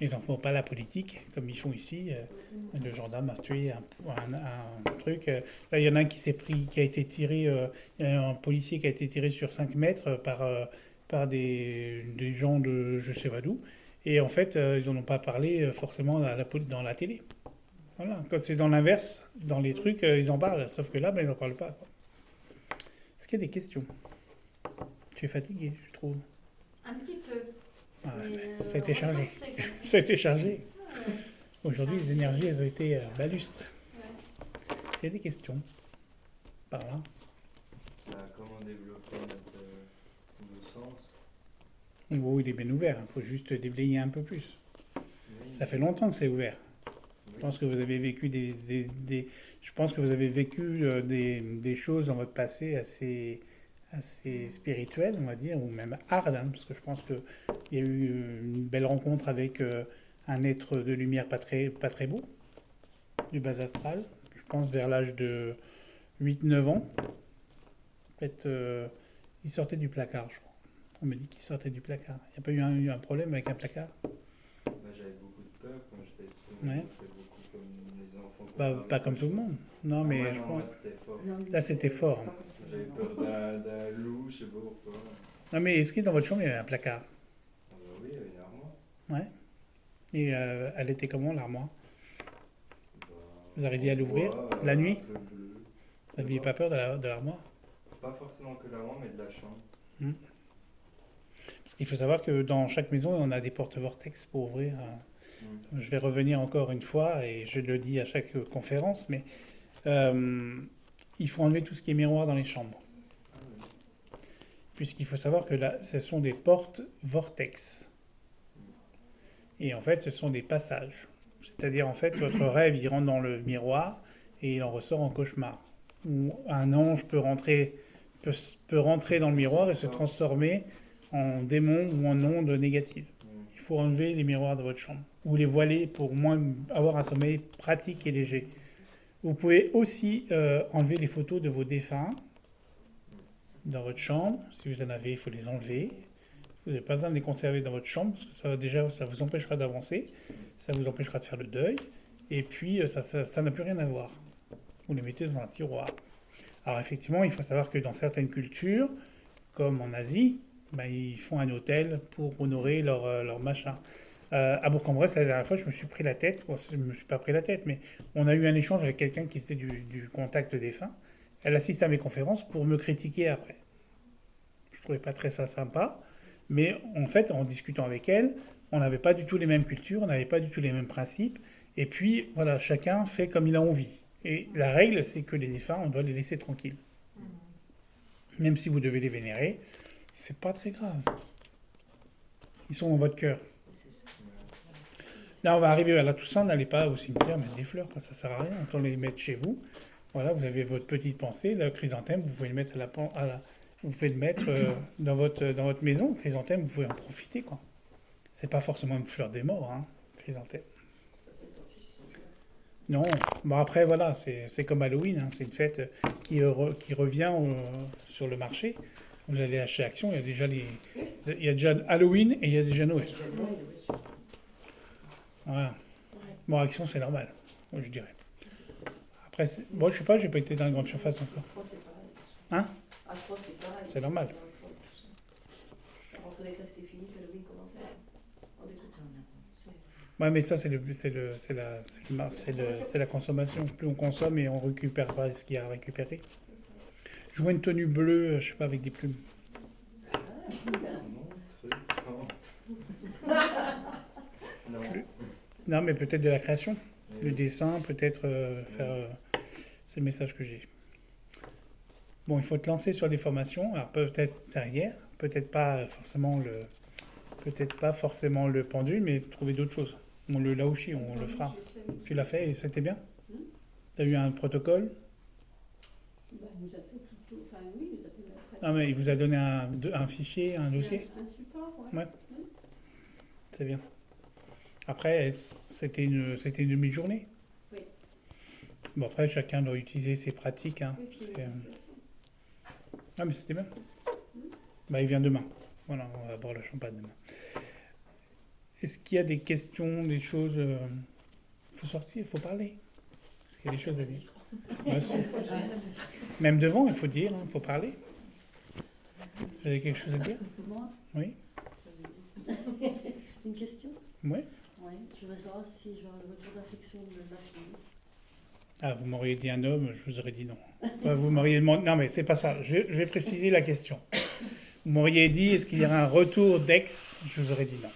Ils n'en font pas la politique, comme ils font ici. Le gendarme a tué un truc. Là, il y en a un qui a été tiré, il y a un policier qui a été tiré sur 5 mètres par des gens de je sais pas d'où. Et en fait, ils n'en ont pas parlé forcément dans la télé. Voilà. Quand c'est dans l'inverse, dans les trucs, ils en parlent. Sauf que là, ils n'en parlent pas. Quoi. Est-ce qu'il y a des questions? Tu es fatigué, je trouve. Un petit peu. Ah, Mais, ça a été on chargé. sent que c'est Ça a été chargé. Ouais. Aujourd'hui, les énergies, elles ont été balustres. Ouais. S'il y a des questions, par là. Comment développer nos sens? Oh, il est bien ouvert. Il faut juste déblayer un peu plus. Oui. Ça fait longtemps que c'est ouvert. Oui. Je pense que vous avez vécu des choses dans votre passé assez spirituelles, on va dire, ou même hard, hein, parce que je pense qu'il y a eu une belle rencontre avec un être de lumière pas très beau, du bas astral, je pense vers l'âge de 8-9 ans. Peut-être, il sortait du placard, je crois. On me dit qu'il sortait du placard. Il n'y a pas eu un problème avec un placard? J'avais beaucoup de peur quand j'étais petit. Ouais. C'est beaucoup comme les enfants. qu'on Bah, parle pas de comme tout le cochons. monde. Non, mais Ouais, je non, moi, pense. c'était fort. Là, c'était fort. C'est pas comme tout le J'avais monde. peur d'un loup, je sais pas pourquoi. Non, mais est-ce que dans votre chambre, il y avait un placard? Ah bah oui, il y avait une armoire. Ouais. Et elle était comment, l'armoire? Bah, Vous arriviez à en l'ouvrir bois, la nuit? un peu bleu. Vous n'aviez pas peur de l'armoire? Pas forcément que l'armoire, mais de la chambre. Parce qu'il faut savoir que dans chaque maison, on a des portes vortex pour ouvrir. Je vais revenir encore une fois, et je le dis à chaque conférence, mais il faut enlever tout ce qui est miroir dans les chambres. Ah oui. Puisqu'il faut savoir que là, ce sont des portes vortex. Et en fait, ce sont des passages. C'est-à-dire, en fait, votre rêve, il rentre dans le miroir et il en ressort en cauchemar. Ou un ange peut rentrer dans le miroir et se transformer en démon ou en onde négative. Il faut enlever les miroirs de votre chambre. Ou les voiler pour au moins avoir un sommeil pratique et léger. Vous pouvez aussi enlever les photos de vos défunts dans votre chambre. Si vous en avez, il faut les enlever. Vous n'avez pas besoin de les conserver dans votre chambre parce que ça vous empêchera d'avancer. Ça vous empêchera de faire le deuil. Et puis, ça n'a plus rien à voir. Vous les mettez dans un tiroir. Alors effectivement, il faut savoir que dans certaines cultures, comme en Asie, ben, ils font un hôtel pour honorer leur machin. À Bourg-en-Bresse, la dernière fois, je me suis pris la tête. Bon, je ne me suis pas pris la tête, mais on a eu un échange avec quelqu'un qui faisait du contact défunt. Elle assiste à mes conférences pour me critiquer après. Je ne trouvais pas très ça sympa. Mais en fait, en discutant avec elle, on n'avait pas du tout les mêmes cultures, on n'avait pas du tout les mêmes principes. Et puis, voilà, chacun fait comme il a envie. Et la règle, c'est que les défunts, on doit les laisser tranquilles. Même si vous devez les vénérer, c'est pas très grave. Ils sont dans votre cœur. Là, on va arriver à la Toussaint, n'allez pas au cimetière mettre des fleurs, quoi, ça sert à rien. Autant les mettre chez vous. Voilà, vous avez votre petite pensée, le chrysanthème, vous pouvez le mettre vous pouvez le mettre dans votre maison. Le chrysanthème, vous pouvez en profiter, quoi. C'est pas forcément une fleur des morts, hein, chrysanthème. Non, bon après voilà, c'est comme Halloween, hein, c'est une fête qui revient sur le marché. Vous allez acheter Action, il y a déjà Halloween et il y a déjà Noël. Voilà. Bon, Action c'est normal, moi, je dirais. Après, bon, je sais pas, j'ai pas été dans une grande surface encore. Hein? À 3, c'est pareil. C'est normal. La rentrée des classes était finie, Halloween commençait. On est tout. Ouais, mais ça c'est la consommation. Plus on consomme et on récupère pas ce qu'il y a à récupérer. Je vois une tenue bleue, je sais pas, avec des plumes. Non. Non, mais peut-être de la création, le dessin, peut-être faire. C'est le message que j'ai. Bon, il faut te lancer sur des formations. Alors peut-être derrière, peut-être pas forcément le pendule, mais trouver d'autres choses. On le laoshi, on le fera. Tu l'as fait et c'était bien. Tu as eu un protocole? Bah, il nous a fait plutôt. Enfin, oui, il nous a fait la pratique. Non, mais il vous a donné un fichier, un dossier? Un support, ouais. Ouais. C'est bien. Après, c'était une demi-journée. Oui. Bon, après, chacun doit utiliser ses pratiques. Hein. Oui, C'est, Ah, mais c'était bien. Bah, il vient demain. Voilà, on va boire le champagne demain. Est-ce qu'il y a des questions, des choses... Il faut sortir, il faut parler. Parce qu'il y a des choses à dire. Ouais, si. Même devant, il faut dire, il faut parler. Vous avez quelque chose à dire? Moi, Oui? une question? Oui? Oui. Je voudrais savoir si j'aurai le retour d'affection de ma fille. Ah, vous m'auriez dit un homme, je vous aurais dit non. Enfin, vous m'auriez demandé... Non, mais c'est pas ça. Je vais préciser la question. Vous m'auriez dit, est-ce qu'il y aura un retour d'ex? Je vous aurais dit non.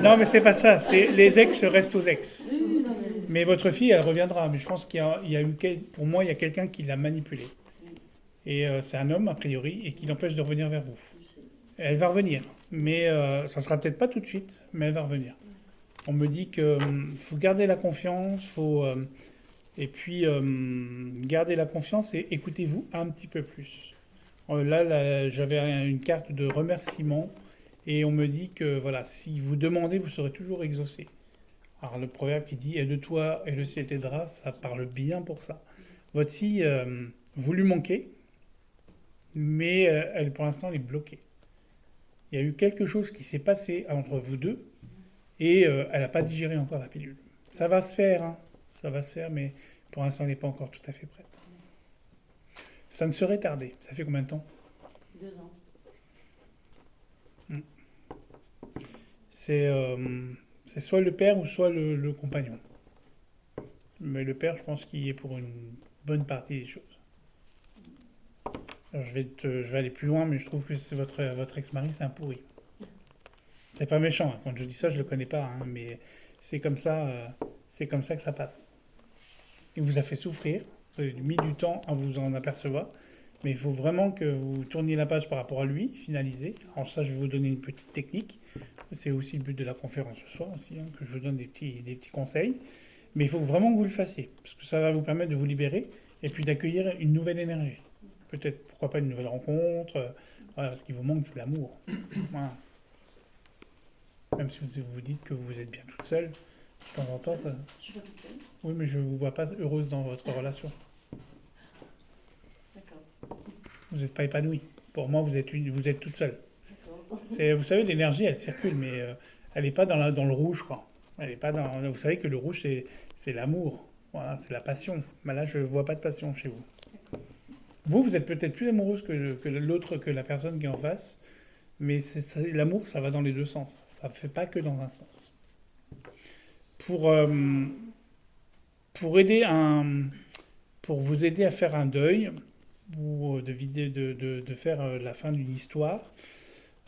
Non, mais c'est pas ça. Les ex restent aux ex. Oui, non, mais... Mais votre fille, elle reviendra. Mais je pense qu'il y a eu... Pour moi, il y a quelqu'un qui l'a manipulée. Et c'est un homme, a priori, et qui l'empêche de revenir vers vous. Je sais. Elle va revenir. Mais ça sera peut-être pas tout de suite, mais elle va revenir. On me dit que faut garder la confiance, et puis garder la confiance et écoutez-vous un petit peu plus. Là, j'avais une carte de remerciement et on me dit que voilà, si vous demandez, vous serez toujours exaucé. Alors le proverbe qui dit aide-toi et le ciel t'aidera, ça parle bien pour ça. Votre fille, vous lui manquez, mais elle pour l'instant elle est bloquée. Il y a eu quelque chose qui s'est passé entre vous deux et elle n'a pas digéré encore la pilule. Ça va se faire, hein. Ça va se faire, mais pour l'instant, elle n'est pas encore tout à fait prête. Ça ne serait tardé. Ça fait combien de temps? 2 ans. C'est soit le père ou soit le compagnon. Mais le père, je pense qu'il est pour une bonne partie des choses. Alors, je vais aller plus loin, mais je trouve que c'est votre ex-mari, c'est un pourri. C'est pas méchant, hein. Quand je dis ça, je le connais pas, hein, mais c'est comme ça que ça passe. Il vous a fait souffrir, vous avez mis du temps à vous en apercevoir, mais il faut vraiment que vous tourniez la page par rapport à lui, finaliser. Alors ça, je vais vous donner une petite technique. C'est aussi le but de la conférence ce soir aussi, hein, que je vous donne des petits conseils. Mais il faut vraiment que vous le fassiez, parce que ça va vous permettre de vous libérer et puis d'accueillir une nouvelle énergie. Peut-être, pourquoi pas, une nouvelle rencontre, voilà, parce qu'il vous manque de l'amour. Voilà. Même si vous dites que vous êtes bien toute seule, de temps en temps, ça... Je suis pas toute seule. Oui, mais je ne vous vois pas heureuse dans votre relation. D'accord. Vous n'êtes pas épanouie. Pour moi, vous êtes toute seule. D'accord. Vous savez, l'énergie, elle circule, mais elle n'est pas dans le rouge, quoi. Elle est pas dans... Vous savez que le rouge, c'est l'amour. Voilà, c'est la passion. Mais là, je ne vois pas de passion chez vous. Vous êtes peut-être plus amoureuse que l'autre, que la personne qui est en face. Mais l'amour, ça va dans les deux sens. Ça ne fait pas que dans un sens. Pour vous aider à faire un deuil, ou de faire la fin d'une histoire,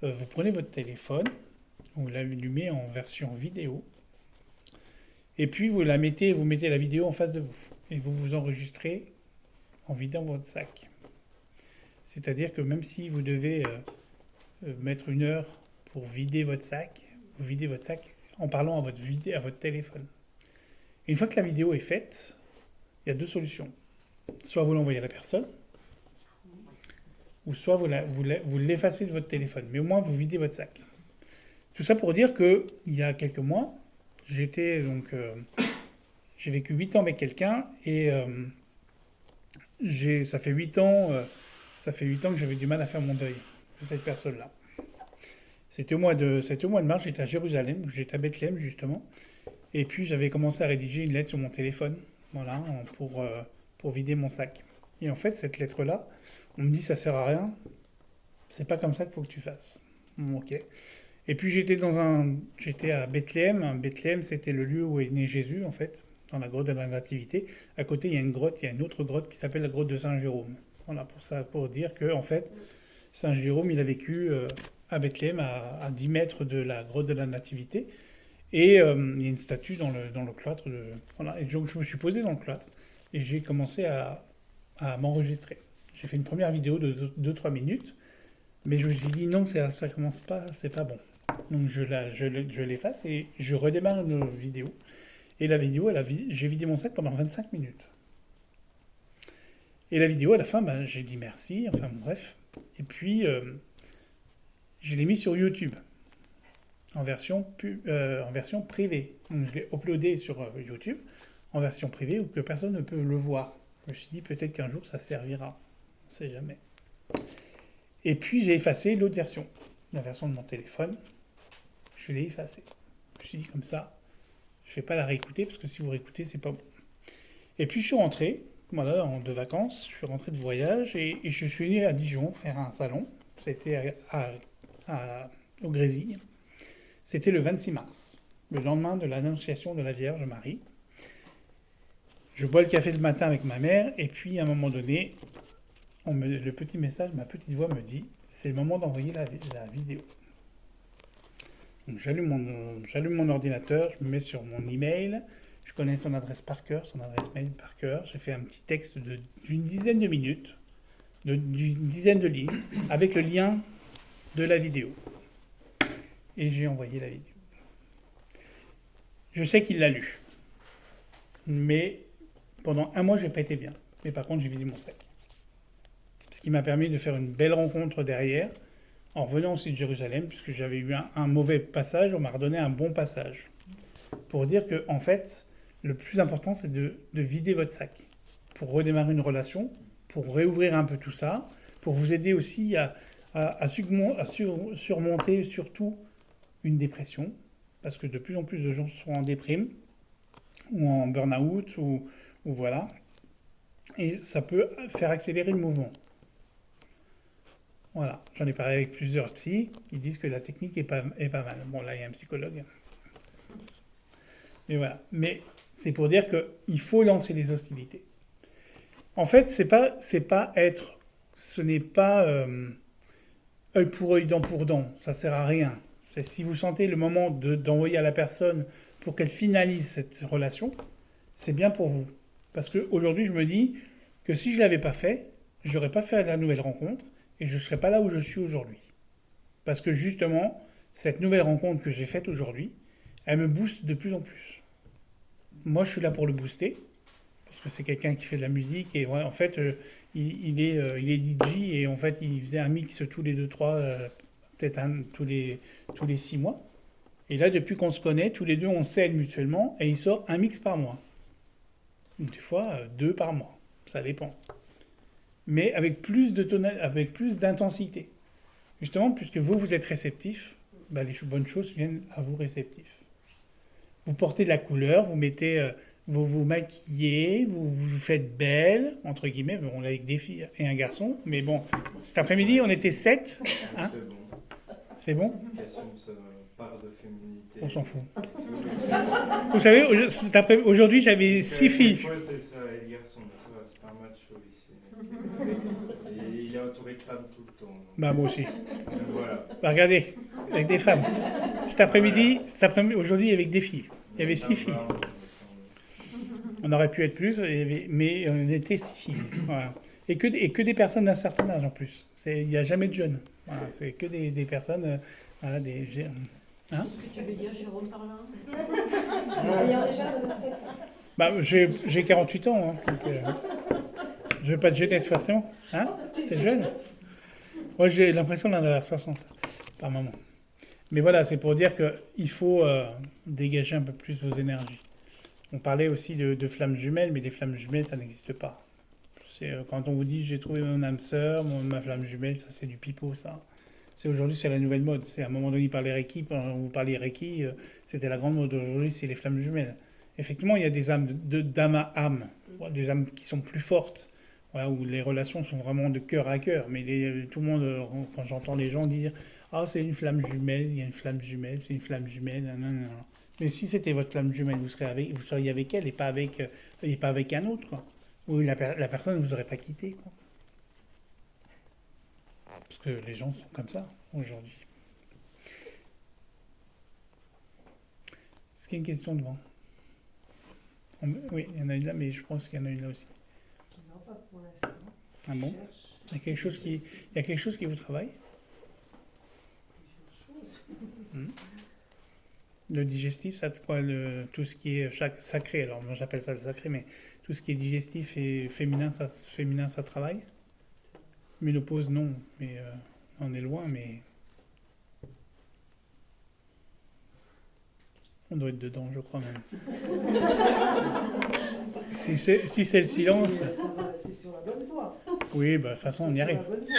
vous prenez votre téléphone, vous l'allumez en version vidéo, et puis vous mettez la vidéo en face de vous, et vous vous enregistrez en vidant votre sac. C'est-à-dire que même si vous devez mettre 1 heure pour vider votre sac, vous videz votre sac en parlant à votre téléphone. Et une fois que la vidéo est faite, il y a 2 solutions. Soit vous l'envoyez à la personne, ou soit vous l'effacez de votre téléphone. Mais au moins, vous videz votre sac. Tout ça pour dire qu'il y a quelques mois, j'ai vécu 8 ans avec quelqu'un, et ça fait 8 ans que j'avais du mal à faire mon deuil de cette personne-là. C'était au mois de mars, j'étais à Jérusalem, j'étais à Bethléem justement, et puis j'avais commencé à rédiger une lettre sur mon téléphone, voilà, pour vider mon sac. Et en fait, cette lettre-là, on me dit ça sert à rien, c'est pas comme ça qu'il faut que tu fasses. Ok. Et puis j'étais à Bethléem. Bethléem, c'était le lieu où est né Jésus en fait, dans la grotte de la Nativité. À côté, il y a une autre grotte qui s'appelle la grotte de Saint Jérôme. Voilà, pour dire que en fait, Saint Jérôme, il a vécu à Bethléem, à 10 mètres de la grotte de la Nativité. Et il y a une statue dans le cloître. Voilà. Et donc, je me suis posé dans le cloître et j'ai commencé à m'enregistrer. J'ai fait une première vidéo de 2-3 minutes, mais je me suis dit non, ça commence pas, c'est pas bon. Donc je l'efface et je redémarre une vidéo. Et la vidéo, j'ai vidé mon sac pendant 25 minutes. Et la vidéo, à la fin, j'ai dit merci, enfin bref. Et puis, je l'ai mis sur YouTube, en version privée. Donc je l'ai uploadé sur YouTube, en version privée, où que personne ne peut le voir. Je me suis dit, peut-être qu'un jour, ça servira. On ne sait jamais. Et puis, j'ai effacé l'autre version, la version de mon téléphone. Je l'ai effacée. Je me suis dit, comme ça, je ne vais pas la réécouter, parce que si vous réécoutez, c'est pas bon. Et puis, je suis rentré. Voilà, de vacances, je suis rentré de voyage et je suis venu à Dijon faire un salon. C'était au Grésil. C'était le 26 mars, le lendemain de l'Annonciation de la Vierge Marie. Je bois le café le matin avec ma mère et puis à un moment donné, le petit message, ma petite voix me dit « c'est le moment d'envoyer la vidéo ». Donc j'allume mon ordinateur, je me mets sur mon email. Je connais son adresse par cœur, son adresse mail par cœur. J'ai fait un petit texte d'une dizaine de minutes, d'une dizaine de lignes, avec le lien de la vidéo. Et j'ai envoyé la vidéo. Je sais qu'il l'a lu. Mais pendant 1 mois, je n'ai pas été bien. Mais par contre, j'ai vidé mon sac. Ce qui m'a permis de faire une belle rencontre derrière, en revenant aussi de Jérusalem, puisque j'avais eu un mauvais passage, on m'a redonné un bon passage. Pour dire que, en fait, le plus important, c'est de vider votre sac pour redémarrer une relation, pour réouvrir un peu tout ça, pour vous aider aussi à surmonter surtout une dépression, parce que de plus en plus de gens sont en déprime ou en burn-out ou voilà. Et ça peut faire accélérer le mouvement. Voilà, j'en ai parlé avec plusieurs psys qui disent que la technique est pas mal. Bon, là, il y a un psychologue. Mais voilà. Mais c'est pour dire qu'il faut lancer les hostilités. En fait, ce n'est pas œil pour œil, dent pour dent. Ça sert à rien. C'est si vous sentez le moment d'envoyer à la personne pour qu'elle finalise cette relation, c'est bien pour vous. Parce qu'aujourd'hui, je me dis que si je ne l'avais pas fait, je n'aurais pas fait la nouvelle rencontre et je ne serais pas là où je suis aujourd'hui. Parce que justement, cette nouvelle rencontre que j'ai faite aujourd'hui, elle me booste de plus en plus. Moi, je suis là pour le booster, parce que c'est quelqu'un qui fait de la musique et ouais, en fait, il est DJ et en fait, il faisait un mix tous les 2-3, peut-être tous les 6 mois. Et là, depuis qu'on se connaît, tous les deux, on s'aide mutuellement et il sort un mix par mois. Des fois, 2 par mois. Ça dépend. Mais avec plus d'intensité. Justement, puisque vous êtes réceptif, bah, les bonnes choses viennent à vous réceptifs. Vous portez de la couleur, vous vous maquillez, vous vous faites belle, entre guillemets. Bon, on est avec des filles et un garçon. Mais bon, cet après-midi, on était 7. Hein, C'est bon. c'est bon? Question de sa part de féminité. On s'en fout. Vous savez, aujourd'hui, j'avais 6 filles. Des fois, c'est ça, et les garçons, mais ça va, c'est pas un macho ici. Et il est entouré de femmes tout le temps. Donc, Bah, moi aussi. voilà. Bah, regardez, avec des femmes. Cet après-midi, aujourd'hui, avec des filles. Il y avait 6 filles. On aurait pu être plus, mais on était 6 filles. Voilà. Et que des personnes d'un certain âge en plus. Il n'y a jamais de jeunes. Voilà, c'est que des personnes. Voilà, Qu'est-ce que tu veux dire, Jérôme, par là? Ayant déjà dans notre tête. Bah, j'ai 48 ans. Hein, donc, je ne vais pas te jeter forcément. Hein, c'est jeune. Moi, j'ai l'impression d'en avoir 60 par moment. Mais voilà, c'est pour dire qu'il faut dégager un peu plus vos énergies. On parlait aussi de flammes jumelles, mais les flammes jumelles, ça n'existe pas. Quand on vous dit j'ai trouvé mon âme sœur, ma flamme jumelle, ça c'est du pipeau, ça. Aujourd'hui, c'est la nouvelle mode. C'est à un moment donné, vous parliez Reiki, c'était la grande mode. Aujourd'hui, c'est les flammes jumelles. Effectivement, il y a des âmes d'âme à âme, des âmes qui sont plus fortes, voilà, où les relations sont vraiment de cœur à cœur. Mais tout le monde, quand j'entends les gens dire ah, c'est une flamme jumelle, il y a une flamme jumelle, c'est une flamme jumelle, non. Mais si c'était votre flamme jumelle, vous seriez avec elle et pas avec un autre, quoi. Ou la personne ne vous aurait pas quitté, quoi. Parce que les gens sont comme ça aujourd'hui. Est-ce qu'il y a une question devant? Oui, il y en a une là, mais je pense qu'il y en a une là aussi. Non, pas pour l'instant. Ah bon? Je cherche Il y a quelque chose qui vous travaille? plusieurs choses. Le digestif, ça quoi, tout ce qui est sacré, alors moi j'appelle ça le sacré, mais tout ce qui est digestif et féminin, ça travaille? Ménopause, non, mais on est loin, mais on doit être dedans, je crois même. Si c'est le silence, Ça va, c'est sur la bonne voie. oui, bah, de toute façon on y C'est sur arrive. la bonne voie.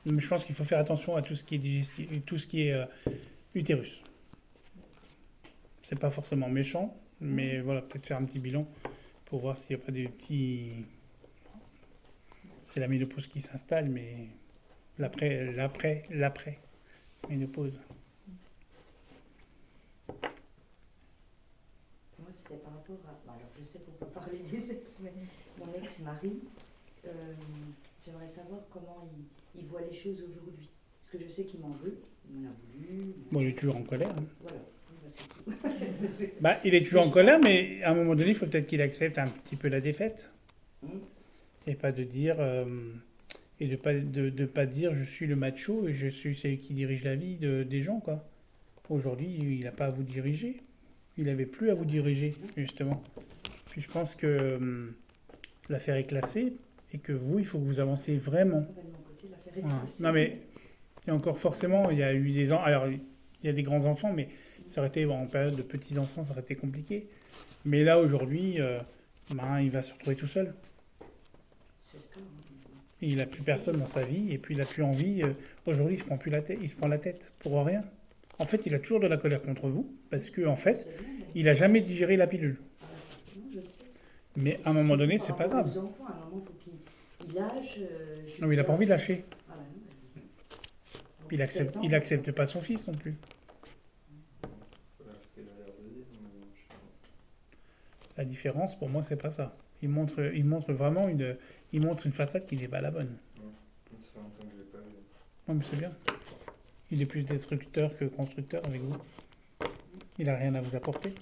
Mais je pense qu'il faut faire attention à tout ce qui est digestif, tout ce qui est utérus. C'est pas forcément méchant, mais voilà, peut-être faire un petit bilan pour voir s'il n'y a pas des petits... C'est la ménopause qui s'installe, mais l'après ménopause. Moi, c'était par rapport à... Bon, alors, je sais qu'on peut parler des ex, mais mon ex-mari, j'aimerais savoir comment il voit les choses aujourd'hui. Parce que je sais qu'il m'en veut, il m'en a voulu. Bon, il est toujours en colère. Hein. Voilà, c'est tout. Bah, il est toujours en colère, mais à un moment donné, il faut peut-être qu'il accepte un petit peu la défaite. Et pas de dire... et de pas dire je suis le macho et je suis celui qui dirige la vie des gens, quoi. Aujourd'hui, il n'a pas à vous diriger. Il n'avait plus à vous diriger, justement. Puis je pense que l'affaire est classée et que vous, il faut que vous avanciez vraiment. De mon côté, l'affaire est Voilà. classée. Non, mais il y a encore forcément, il y a eu des enfants. Alors, il y a des grands-enfants, mais ça aurait été, en période de petits-enfants, ça aurait été compliqué. Mais là, aujourd'hui, il va se retrouver tout seul. C'est le cas, hein. Il n'a plus personne dans sa vie et puis il n'a plus envie. Aujourd'hui, il se prend la tête pour rien. En fait, il a toujours de la colère contre vous, parce que en fait, C'est bien, mais- il a jamais digéré la pilule. Non, je le sais. Mais à un moment donné, c'est Par pas rapport grave. aux enfants, à un moment, il faut qu'il lâche. Non, mais il a pas envie de lâcher. Ah bah non, Puis il accepte pas son fils non plus. Voilà ce qu'elle a l'air de dire, mais bon, je sais pas. La différence, pour moi, c'est pas ça. Il montre vraiment il montre une façade qui n'est pas la bonne. Ça fait longtemps que je l'ai pas vu. Non, mais c'est bien. Il est plus destructeur que constructeur avec vous. Il a rien à vous apporter.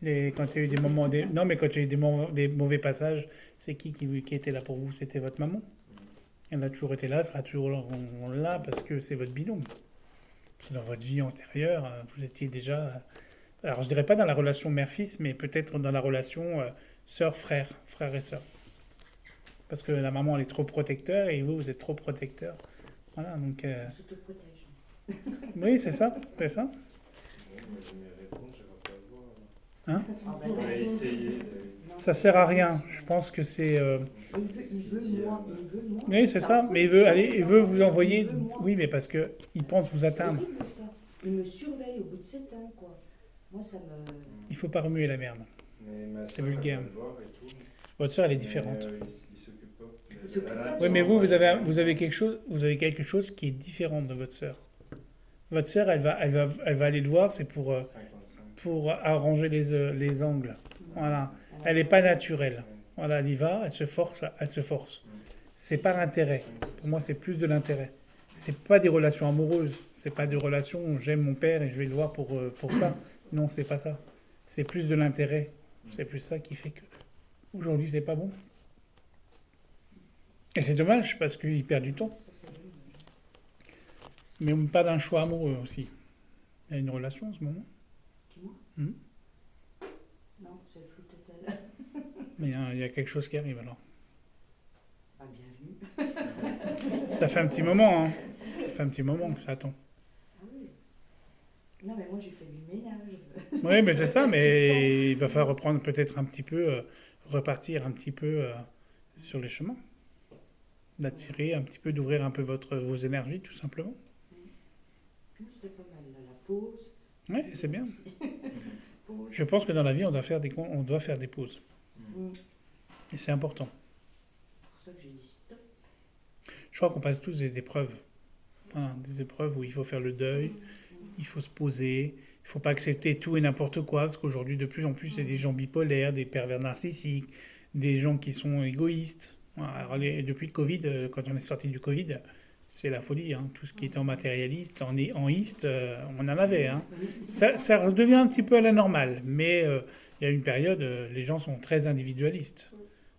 Quand il y a eu des moments, non, mais quand il y a eu des mauvais passages, c'est qui était là pour vous? C'était votre maman. Elle a toujours été là, sera toujours là parce que c'est votre binôme. Puis dans votre vie antérieure, vous étiez déjà. Alors, je dirais pas dans la relation mère-fils, mais peut-être dans la relation sœur-frère, frère et sœur. Parce que la maman, elle est trop protecteur et vous êtes trop protecteur. Voilà, donc. On s'auto-protège. Oui, c'est ça, c'est ça. Ouais, mais je vais m'y répondre, je vais pas le voir. Hein? Ah bah On non. va essayer de... Non. Ça sert à rien. Je pense que c'est. Il veut moi. Oui, c'est ça. Mais il veut vous envoyer. Oui, mais parce que il pense vous C'est atteindre. horrible ça. Il me surveille au bout de 7 ans, quoi. Moi, ça me. Il faut pas remuer la merde. Mais ma C'est sœur, vulgaire. elle va le voir et tout. Votre sœur, elle est Mais, différente. il s'occupe pas. Il s'occupe pas. Oui, mais vous avez quelque chose qui est différent de votre sœur. Votre sœur, elle va aller le voir, c'est pour 55. arranger les angles. Voilà. Elle n'est pas naturelle. Voilà, elle y va, elle se force. C'est par intérêt. Pour moi, c'est plus de l'intérêt. C'est pas des relations amoureuses. C'est pas des relations où j'aime mon père et je vais le voir pour ça. Non, c'est pas ça. C'est plus de l'intérêt. C'est plus ça qui fait que aujourd'hui, c'est pas bon. Et c'est dommage parce qu'il perd du temps. Ça, c'est lui. Mais pas d'un choix amoureux aussi. Il y a une relation en ce moment. Qui, moi Hmm. Non, c'est le flou total. Mais il y a quelque chose qui arrive alors. Ah, bienvenue. Ça fait un petit moment, hein. Ça fait un petit moment que ça attend. Ah oui. Non, mais moi, j'ai fait du ménage. Oui, mais c'est ça, mais il va falloir reprendre peut-être un petit peu, repartir un petit peu sur les chemins. D'attirer un petit peu, d'ouvrir un peu vos énergies, tout simplement. Non, c'était pas mal, là, la pause. Oui, c'est bien. Pause. Je pense que dans la vie, on doit faire des pauses. Mm. Et c'est important. C'est pour ça que j'ai dit stop. Je crois qu'on passe tous des épreuves. Voilà, des épreuves où il faut faire le deuil, il faut se poser, il ne faut pas accepter tout et n'importe quoi, parce qu'aujourd'hui, de plus en plus, c'est des gens bipolaires, des pervers narcissiques, des gens qui sont égoïstes. Voilà, alors, depuis le Covid, quand on est sorti du Covid, c'est la folie. Hein. Tout ce qui était en matérialiste, en iste, on en avait. Hein. Ça redevient un petit peu à la normale, mais il y a une période, les gens sont très individualistes.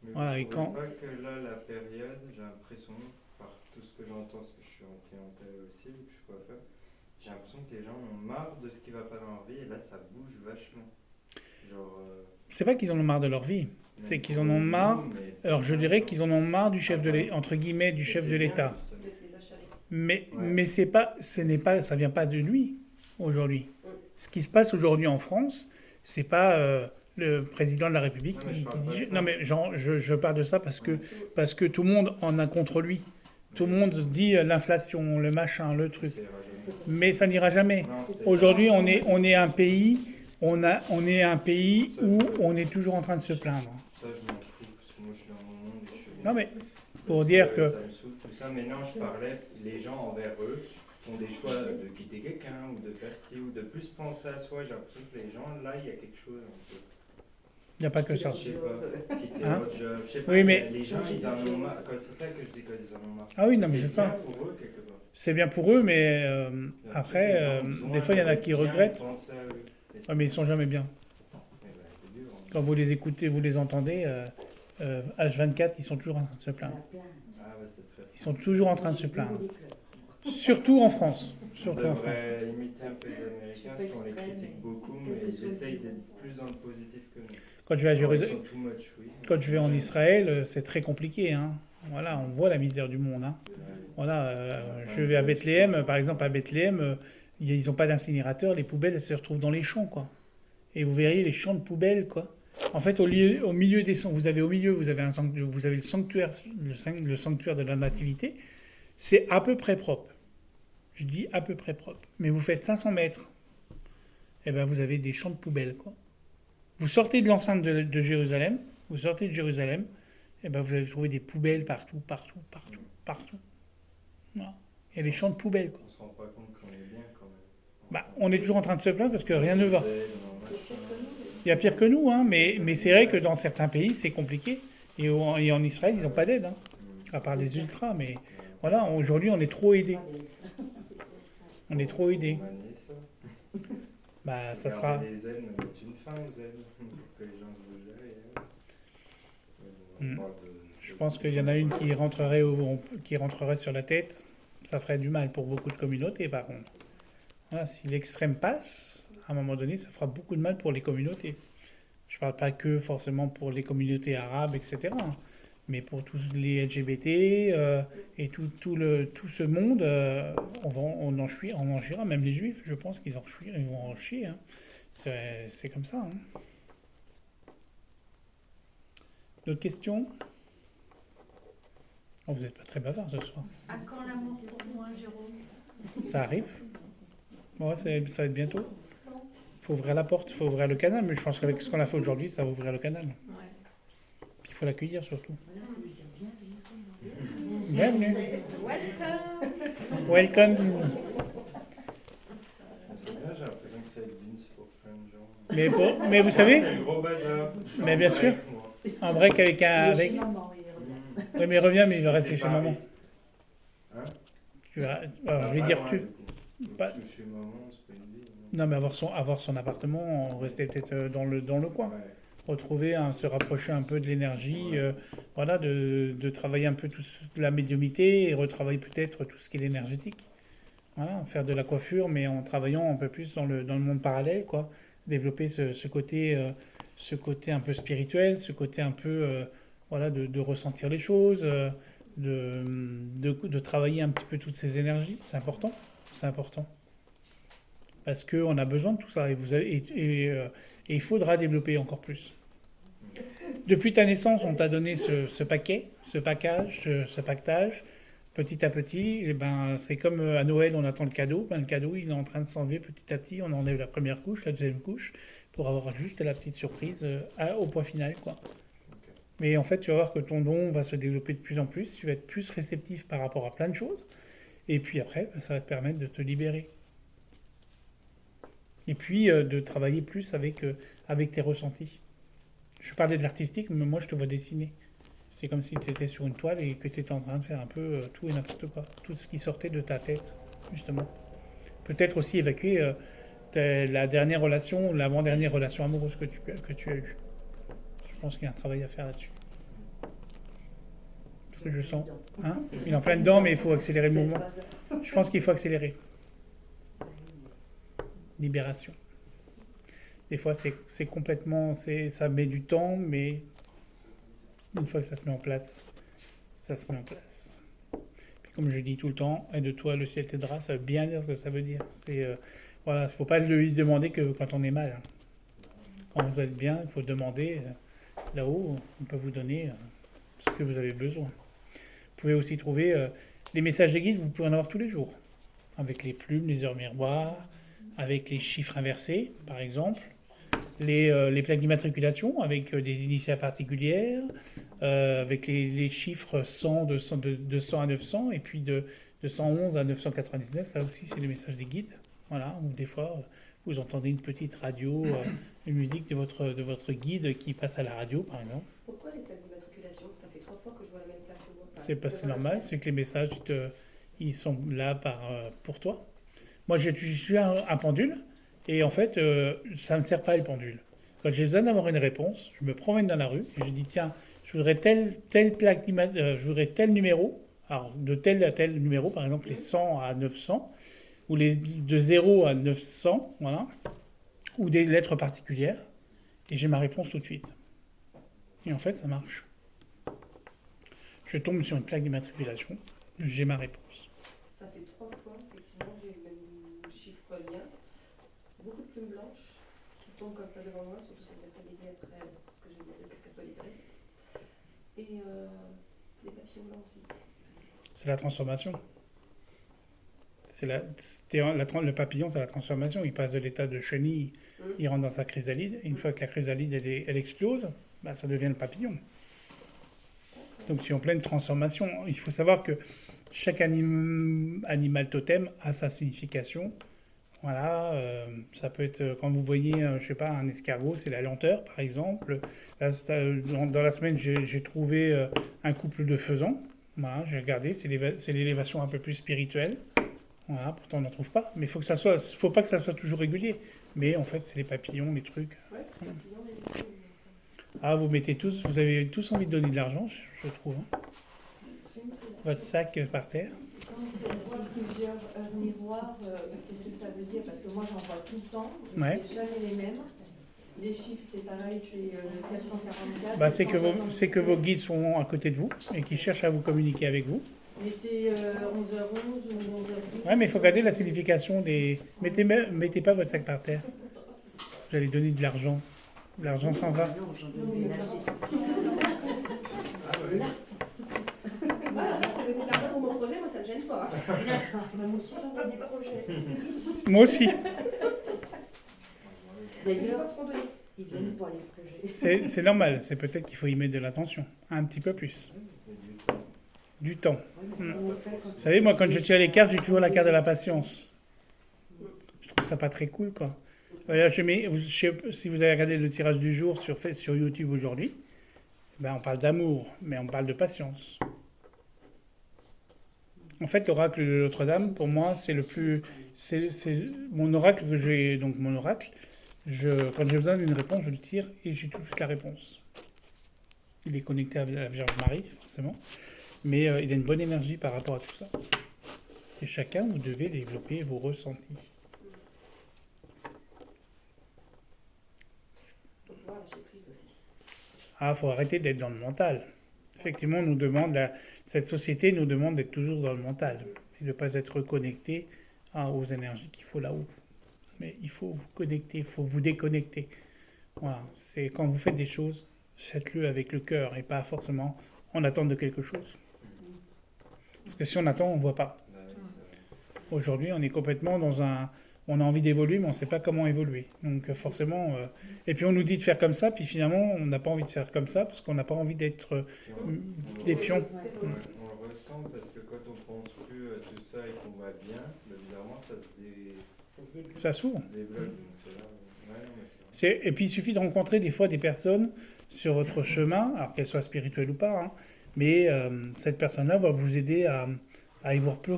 Mais Voilà, vous et trouvez quand- pas que là, la période, j'ai l'impression, par tout ce que j'entends, parce que je suis en clientèle aussi, je suis coiffeur, j'ai l'impression que les gens ont marre de ce qui va pas dans leur vie, et là, ça bouge vachement. Genre... C'est pas qu'ils en ont marre de leur vie, c'est même qu'ils pour en ont nous, marre. mais- Alors je dirais qu'ils en ont marre du chef de l'État, entre guillemets, du Mais chef c'est de bien, l'État. justement. Peut-être les vaches à lait. Mais ça vient pas de lui aujourd'hui. Ce qui se passe aujourd'hui en France, c'est pas le président de la République Non, mais je parle pas de ça. Non mais je parle de ça parce que tout le monde en a contre lui. Tout le monde dit l'inflation, le machin, le truc. C'est rageant. Mais ça n'ira jamais. Non, c'était- Aujourd'hui, on est un pays, on est un pays où on est toujours en train de se plaindre. Ça, je m'en fous, parce que moi, je suis dans mon monde et je suis bien. Non mais pour Parce dire que Ça me saoule tout ça, mais non, je parlais, les gens envers eux font des choix de quitter quelqu'un, ou de faire ci, ou de plus penser à soi. J'ai l'impression que les gens, là, il y a quelque chose un peu. il n'y a pas que ça. Je sais pas, quitter Hein? votre job, je sais pas, Oui, mais- les gens, ils en ont marre. C'est ça que je dis quand ils en ont marre. Ah oui, non mais c'est bien ça. pour eux, quelque part. C'est bien pour eux, mais après, Les gens ont besoin des fois, il y en a de qui bien regrettent. penser à eux. Et Ouais, mais ils sont jamais bien. eh ben, c'est dur, hein. Quand vous les écoutez, vous les entendez, H24, ils sont toujours en train de se La plaindre. plainte. Ah ouais, c'est très. Ils sont toujours en train de se J'ai plaindre. bureau des clubs. Surtout en France. On Surtout en France. devrait imiter un peu les Américains, Je suis pas parce qu'on les extrême, critique mais beaucoup, quel mais que ils soit le essayent niveau. d'être plus dans le positif que nous. Quand je vais à Alors, ils Jérusalem, sont too much, oui. quand je vais en Israël, c'est très compliqué. Hein. Voilà, on voit la misère du monde. Hein. Ouais. Voilà, je vais à Bethléem, par exemple, à Bethléem, ils n'ont pas d'incinérateur, les poubelles elles se retrouvent dans les champs, quoi. Et vous verriez les champs de poubelles, quoi. En fait, au milieu des vous avez le sanctuaire, le sanctuaire de la Nativité, c'est à peu près propre. Je dis à peu près propre. Mais vous faites 500 mètres, et ben vous avez des champs de poubelles, quoi. Vous sortez de l'enceinte de Jérusalem, et ben vous allez trouver des poubelles partout. Voilà. Il y a des champs de poubelles, quoi. On se rend pas compte qu'on est bien quand même. Bah, on est toujours en train de se plaindre parce que rien ne va. On Il y a pire que nous, hein, mais c'est vrai que dans certains pays, c'est compliqué. Et en Israël, ils n'ont pas d'aide, hein, à part les ultras. Mais voilà, aujourd'hui, on est trop aidés. On est trop aidés. manier ça. Bah, ça Regarder sera. les ailes, nous mettre une fin aux ailes pour que les gens se bougent derrière. Mais bon, on parle de- Je pense qu'il y en a une qui rentrerait sur la tête. Ça ferait du mal pour beaucoup de communautés, par contre. Voilà, si l'extrême passe, à un moment donné, ça fera beaucoup de mal pour les communautés. Je ne parle pas que forcément pour les communautés arabes, etc. Mais pour tous les LGBT et tout ce monde, on en chiera. Même les juifs, je pense qu'ils vont en chier. Hein. C'est comme ça. Hein. D'autres questions? Oh, vous n'êtes pas très bavard ce soir. À quand l'amour pour moi, Jérôme? Ça arrive. Ouais, ça va être bientôt. Faut ouvrir la porte, faut ouvrir le canal. Mais je pense qu'avec ce qu'on a fait aujourd'hui, ça va ouvrir le canal. Puis il faut l'accueillir surtout. Bienvenue. Welcome. Welcome, Lindsay. C'est bien, j'ai l'impression que c'est le beans pour plein de gens. Mais vous savez, C'est le gros bazar. Je suis Mais en bien break, sûr. moi. un break avec un. Il est chez Avec... maman, il revient. Oui, mais reviens, mais il va rester C'est chez pareil. maman. Hein? Tu vas... Alors, je vais dire tu. Pas- Parce que chez maman, c'est pas une vie. Non, mais avoir son appartement, rester peut-être dans le coin. Ouais. Retrouver, se rapprocher un peu de l'énergie, voilà, de travailler un peu la médiumité et retravailler peut-être tout ce qui est énergétique. Voilà, faire de la coiffure, mais en travaillant un peu plus dans le monde parallèle, quoi. Développer ce côté un peu spirituel, ce côté un peu, voilà, de ressentir les choses, de travailler un petit peu toutes ces énergies. C'est important, c'est important. Parce qu'on a besoin de tout ça et il faudra développer encore plus. Depuis ta naissance, on t'a donné ce pactage. Petit à petit, et ben, c'est comme à Noël, on attend le cadeau. Ben, le cadeau, il est en train de s'enlever petit à petit. On enlève la première couche, la deuxième couche, pour avoir juste la petite surprise au point final, quoi. Mais en fait, tu vas voir que ton don va se développer de plus en plus. Tu vas être plus réceptif par rapport à plein de choses. Et puis après, ben, ça va te permettre de te libérer. Et puis de travailler plus avec tes ressentis. Je parlais de l'artistique, mais moi je te vois dessiner. C'est comme si tu étais sur une toile et que tu étais en train de faire un peu tout et n'importe quoi. Tout ce qui sortait de ta tête, justement. Peut-être aussi évacuer la dernière relation, l'avant-dernière relation amoureuse que tu as eue. Je pense qu'il y a un travail à faire là-dessus. Parce que je sens. Hein, il est en plein dedans, mais il faut accélérer le mouvement. Je pense qu'il faut accélérer. Libération. Des fois, c'est complètement... ça met du temps, mais une fois que ça se met en place, ça se met en place. Puis comme je dis tout le temps, aide de toi, le ciel t'aidera, ça veut bien dire ce que ça veut dire. Voilà, il ne faut pas lui demander que quand on est mal. Quand vous êtes bien, il faut demander là-haut, on peut vous donner ce que vous avez besoin. Vous pouvez aussi trouver les messages des guides, vous pouvez en avoir tous les jours. Avec les plumes, les heures miroirs, avec les chiffres inversés, par exemple. Les plaques d'immatriculation avec des initiales particulières, avec les chiffres 100, de 100 à 900, et puis de 111 à 999, ça aussi c'est les messages des guides. Voilà, ou des fois vous entendez une petite radio, une musique de votre guide qui passe à la radio par exemple. Pourquoi les plaques d'immatriculation? Ça fait 3 fois que je vois la même plaque que moi. C'est normal, c'est que les messages ils sont là pour toi. Moi je suis un pendule. Et en fait, ça ne me sert pas le pendule. Quand j'ai besoin d'avoir une réponse, je me promène dans la rue et je dis tiens, je voudrais telle plaque je voudrais tel numéro, alors de tel à tel numéro, par exemple les 100 à 900, ou les de 0 à 900, voilà, ou des lettres particulières, et j'ai ma réponse tout de suite. Et en fait, ça marche. Je tombe sur une plaque d'immatriculation, j'ai ma réponse. Ça fait 3 fois, effectivement, j'ai le même chiffre lien. Beaucoup de plumes blanches qui tombent comme ça devant moi, surtout ça ne pas l'aider après, parce que j'ai demandé qu'elles soient libérées. Et des papillons blancs aussi. C'est la transformation. Le papillon, c'est la transformation. Il passe de l'état de chenille, il rentre dans sa chrysalide. Et une fois que la chrysalide, elle explose, bah, ça devient le papillon. Donc, c'est en pleine transformation. Il faut savoir que chaque animal totem a sa signification. Voilà, ça peut être, quand vous voyez, je sais pas, un escargot, c'est la lenteur, par exemple. Là, dans la semaine, j'ai trouvé un couple de faisans. Voilà, j'ai regardé, c'est l'élévation un peu plus spirituelle. Voilà, pourtant on n'en trouve pas. Mais faut pas que ça soit toujours régulier. Mais en fait, c'est les papillons, les trucs. Ouais, sinon, les cités, Ah, vous avez tous envie de donner de l'argent, je trouve. Hein. Votre sac par terre. Quand on voit plusieurs miroirs, qu'est-ce que ça veut dire? Parce que moi j'en vois tout le temps, mais Ouais. c'est jamais les mêmes. Les chiffres c'est pareil, c'est 444. Bah, c'est que 777. vos guides sont à côté de vous et qui cherchent à vous communiquer avec vous. Mais c'est 11h11 ou 11h10. Ouais, mais il faut garder la signification des. Mettez pas votre sac par terre. Vous allez donner de l'argent. L'argent s'en va. Non, j'en donne assez. Voilà, c'est de l'argent pour mon projet, moi ça me gêne pas. Moi aussi, j'envoie des projets. Ici. Moi aussi. Je vais D'ailleurs, pas trop donner. ils viennent pour les projets. C'est normal. C'est peut-être qu'il faut y mettre de l'attention. Un petit peu plus. Du temps. Vous savez, moi, quand je tire les cartes, j'ai toujours la carte de la patience. Je trouve ça pas très cool, quoi. Voilà, je sais pas si vous avez regardé le tirage du jour sur YouTube aujourd'hui, ben, on parle d'amour, mais on parle de patience. En fait, l'oracle de Notre-Dame, pour moi, c'est le plus... C'est mon oracle que j'ai... Donc, mon oracle, quand j'ai besoin d'une réponse, je le tire et j'ai tout de suite la réponse. Il est connecté à la Vierge Marie, forcément. Mais il a une bonne énergie par rapport à tout ça. Et chacun, vous devez développer vos ressentis. Pour pouvoir lâcher prise aussi. Ah, faut arrêter d'être dans le mental. Effectivement, cette société nous demande d'être toujours dans le mental et de ne pas être reconnecté aux énergies qu'il faut là-haut. Mais il faut vous connecter, il faut vous déconnecter. Voilà, c'est quand vous faites des choses, faites-le avec le cœur et pas forcément en attente de quelque chose. Parce que si on attend, on ne voit pas. Aujourd'hui, on est complètement dans un... On a envie d'évoluer, mais on ne sait pas comment évoluer. Donc forcément... Et puis on nous dit de faire comme ça, puis finalement, on n'a pas envie de faire comme ça, parce qu'on n'a pas envie d'être des pions. On le ressent parce que quand on construit tout ça et qu'on va bien, bizarrement, ça se Ça s'ouvre. développe. Donc c'est là, ouais, non, mais c'est vrai. Et puis il suffit de rencontrer des fois des personnes sur votre chemin, alors qu'elles soient spirituelles ou pas, hein, mais cette personne-là va vous aider à y voir plus,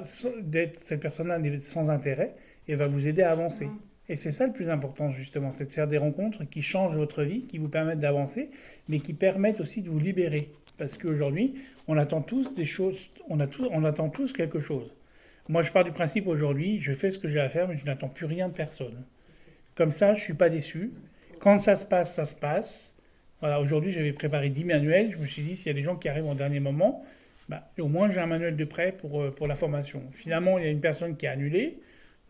cette personne-là n'est sans intérêt et va vous aider à avancer. Et c'est ça le plus important justement, c'est de faire des rencontres qui changent votre vie, qui vous permettent d'avancer, mais qui permettent aussi de vous libérer. Parce qu'aujourd'hui, on attend tous des choses, on attend tous quelque chose. Moi, je pars du principe aujourd'hui, je fais ce que j'ai à faire, mais je n'attends plus rien de personne. Comme ça, je ne suis pas déçu. Quand ça se passe, ça se passe. Voilà, aujourd'hui, j'avais préparé 10 manuels. Je me suis dit, s'il y a des gens qui arrivent au dernier moment, bah, au moins j'ai un manuel de prêt pour la formation. Finalement, il y a une personne qui a annulé.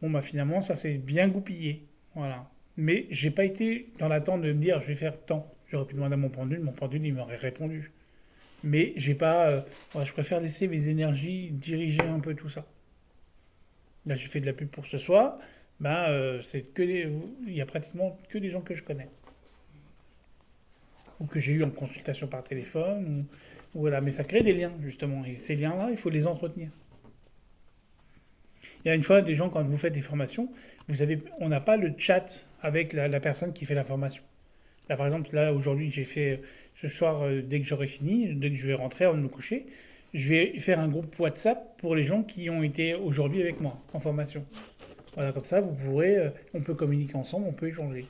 Bon, bah, finalement, ça s'est bien goupillé. Voilà. Mais je n'ai pas été dans l'attente de me dire, je vais faire tant. J'aurais pu demander à mon pendule, il m'aurait répondu. Mais j'ai pas, voilà, je préfère laisser mes énergies diriger un peu tout ça. Là, j'ai fait de la pub pour ce soir. Ben, il y a pratiquement que des gens que je connais. Ou que j'ai eu en consultation par téléphone. Voilà. Mais ça crée des liens, justement. Et ces liens-là, il faut les entretenir. Il y a une fois, des gens, quand vous faites des formations, on n'a pas le chat avec la personne qui fait la formation. Là, par exemple, là, aujourd'hui, j'ai fait, ce soir, dès que j'aurai fini, dès que je vais rentrer avant de me coucher, je vais faire un groupe WhatsApp pour les gens qui ont été aujourd'hui avec moi en formation. Voilà, comme ça, on peut communiquer ensemble, on peut échanger.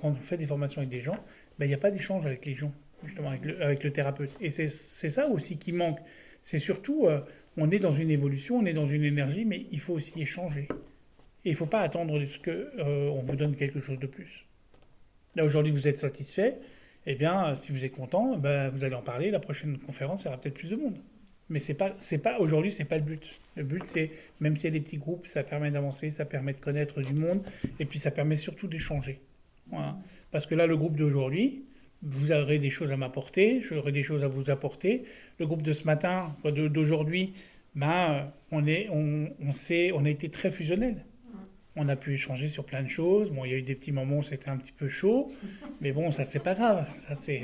Quand on fait des formations avec des gens, ben, il n'y a pas d'échange avec les gens, justement, avec le thérapeute. Et c'est ça aussi qui manque. C'est surtout, on est dans une évolution, on est dans une énergie, mais il faut aussi échanger. Et il ne faut pas attendre qu'on vous donne quelque chose de plus. Là, aujourd'hui, vous êtes satisfait, eh bien, si vous êtes content, ben, vous allez en parler. La prochaine conférence, il y aura peut-être plus de monde. Mais aujourd'hui, c'est pas le but. Le but, c'est, même s'il y a des petits groupes, ça permet d'avancer, ça permet de connaître du monde, et puis ça permet surtout d'échanger. Voilà. Parce que là, le groupe d'aujourd'hui, vous aurez des choses à m'apporter, j'aurai des choses à vous apporter. Le groupe de ce matin, d'aujourd'hui, on a été très fusionnels. On a pu échanger sur plein de choses. Bon, il y a eu des petits moments où c'était un petit peu chaud, mais bon, ça c'est pas grave. Ça c'est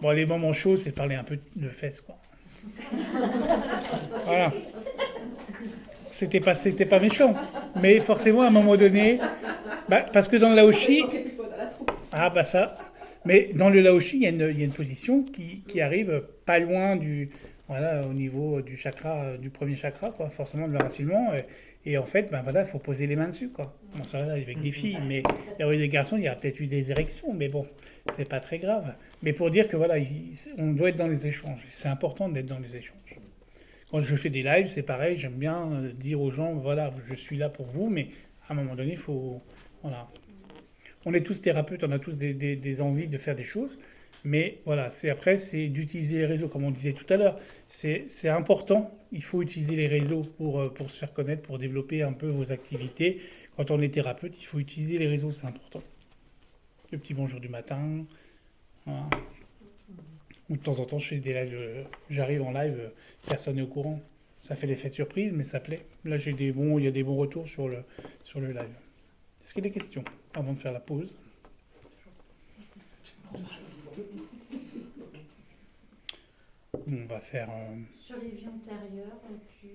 bon, les moments chauds, c'est de parler un peu de fesses, quoi. Voilà. C'était pas méchant, mais forcément à un moment donné, parce que dans le laoshi, ça. Mais dans le laoshi, il y a une position qui arrive pas loin au niveau du chakra, du premier chakra, quoi, forcément de l'enracinement. Et en fait, il faut poser les mains dessus, quoi. Bon, ça va avec des filles, mais il y a eu des garçons, il y a peut-être eu des érections, mais bon, c'est pas très grave. Mais pour dire que on doit être dans les échanges. C'est important d'être dans les échanges. Quand je fais des lives, c'est pareil, j'aime bien dire aux gens, voilà, je suis là pour vous, mais à un moment donné, il faut... Voilà. On est tous thérapeutes, on a tous des envies de faire des choses, mais voilà, c'est d'utiliser les réseaux, comme on disait tout à l'heure. C'est important, il faut utiliser les réseaux pour se faire connaître, pour développer un peu vos activités. Quand on est thérapeute, il faut utiliser les réseaux, c'est important. Le petit bonjour du matin, voilà. Ou de temps en temps, je fais des lives, j'arrive en live, personne n'est au courant. Ça fait l'effet de surprise, mais ça plaît. Là, il y a des bons retours sur le live. Est-ce qu'il y a des questions avant de faire la pause? On va faire... Sur les vies antérieures, tu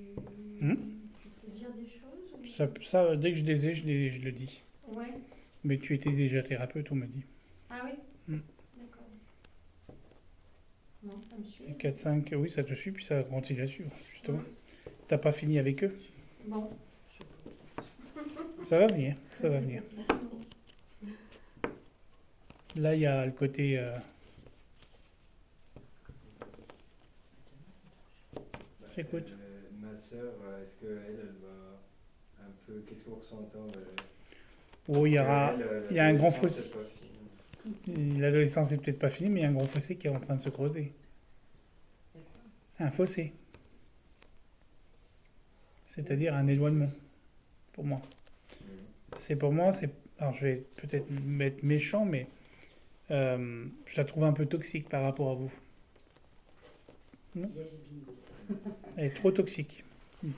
peux dire des choses Ça, dès que je les ai, je le dis. Ouais. Mais tu étais déjà thérapeute, on me dit. Ah oui Mm. D'accord. Non, ça me suit. 4-5, oui, ça te suit, puis ça continue à suivre, justement. T'as pas fini avec eux? Bon. Ça va venir, ça va venir. Là, il y a le côté... J'écoute. Ma sœur, est-ce qu'elle va un peu... Qu'est-ce qu'on ressent Oh, il y a un grand fossé. C'est pas fini. L'adolescence n'est peut-être pas finie, mais il y a un grand fossé qui est en train de se creuser. Un fossé. C'est-à-dire un éloignement, pour moi. Alors je vais peut-être m'être méchant, mais je la trouve un peu toxique par rapport à vous. Non ? Yes, bingo. Elle est trop toxique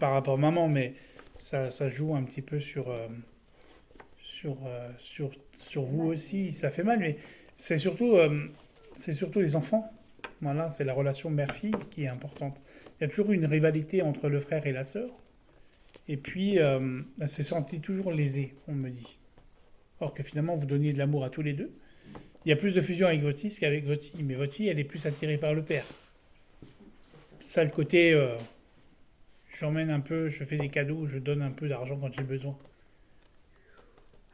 par rapport à maman, mais ça joue un petit peu sur vous aussi. Ça fait mal, mais c'est surtout les enfants. Voilà, c'est la relation mère-fille qui est importante. Il y a toujours une rivalité entre le frère et la sœur. Et puis, elle s'est sentie toujours lésée, on me dit. Or que finalement, vous donniez de l'amour à tous les deux. Il y a plus de fusion avec votre fils qu'avec votre fille. Mais votre fille, elle est plus attirée par le père. Ça, le côté, j'emmène un peu, je fais des cadeaux, je donne un peu d'argent quand j'ai besoin.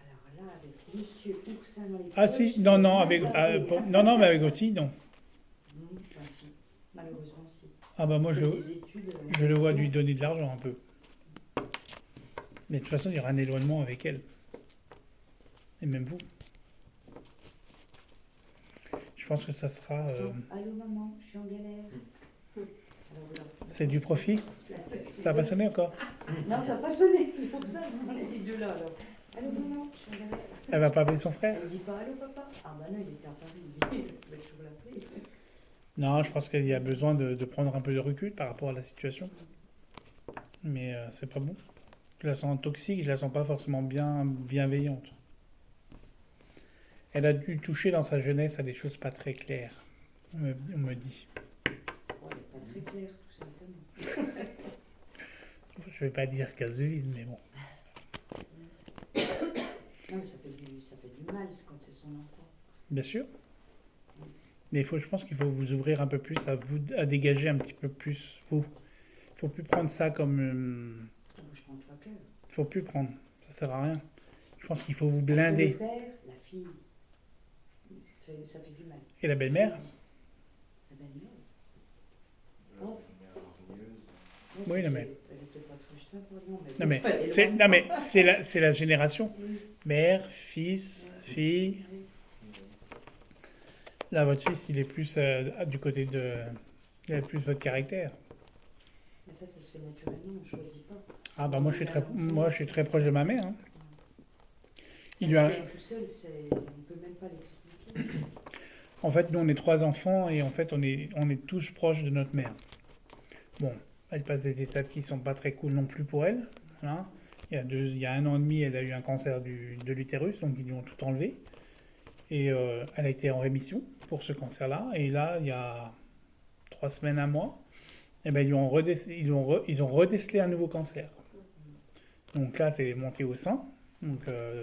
Alors là, avec Monsieur Oursin dans les Ah poches, si, non, mais avec votre fille, non. Ben si, malheureusement si. Ah bah moi, Fait des études, je le vois lui donner de l'argent un peu. Mais de toute façon, il y aura un éloignement avec elle. Et même vous. Je pense que ça sera... Allô maman, je suis en galère. Alors, voilà. c'est du profit. Ça a pas sonné encore. Non, ça n'a pas sonné, c'est pour ça qu'on est les deux là alors. Allô maman, je suis en galère. Elle va pas appeler son frère. Elle dit pas allô papa. Ah bah non, il était à Paris, il va toujours l'appeler. Non, je pense qu'il y a besoin de prendre un peu de recul par rapport à la situation. Mais c'est pas bon. Je la sens toxique, je la sens pas forcément bienveillante. Elle a dû toucher dans sa jeunesse à des choses pas très claires, on me dit. Ouais, pas très clair tout simplement. Je vais pas dire case de vide, mais bon. Non mais ça fait du mal quand c'est son enfant. Bien sûr. Mais je pense qu'il faut vous ouvrir un peu plus à dégager un petit peu plus vous. Il faut plus prendre ça comme... Je prends trois cœurs. Il faut plus prendre, ça sert à rien. Je pense qu'il faut vous blinder. Le père, la fille, ça fait du mal. Et la belle-mère? La belle-mère. La Oh. première hargneuse. Oui, non, mais- Elle était pas trop simple, non, mais... Non mais c'est la génération. Mère, fils, fille. Là, votre fils, il est plus du côté de... Il a plus votre caractère. Mais ça se fait naturellement, on ne choisit pas. Ah bah moi je suis très proche de ma mère. Hein. Ça Il se lui a- fait tout seul, on ne peut même pas l'expliquer. En fait, nous on est 3 enfants et en fait on est tous proches de notre mère. Bon, Elle passe des étapes qui sont pas très cool non plus pour elle. Voilà. Il y a 1 an et demi, elle a eu un cancer de l'utérus, donc ils lui ont tout enlevé. Et elle a été en rémission pour ce cancer-là. Et là, il y a 3 semaines, 1 mois, eh ben, ils ont redécelé un nouveau cancer. Donc là, c'est monté au sang. Donc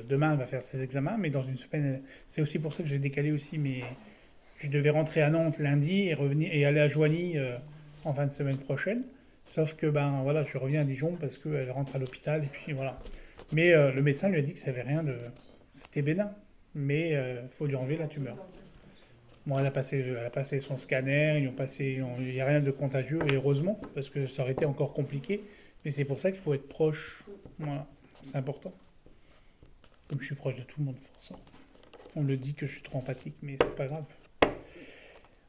demain, elle va faire ses examens, mais dans une semaine, c'est aussi pour ça que j'ai décalé aussi. Mais je devais rentrer à Nantes lundi et revenir et aller à Joigny en fin de semaine prochaine. Sauf que ben voilà, je reviens à Dijon parce qu'elle rentre à l'hôpital et puis voilà. Mais le médecin lui a dit que ça avait rien de, c'était bénin, mais faut lui enlever la tumeur. Bon, elle a passé son scanner, il n'y a rien de contagieux et heureusement parce que ça aurait été encore compliqué. Mais c'est pour ça qu'il faut être proche. Voilà, c'est important. Comme je suis proche de tout le monde pour ça. On me dit que je suis trop empathique, mais c'est pas grave.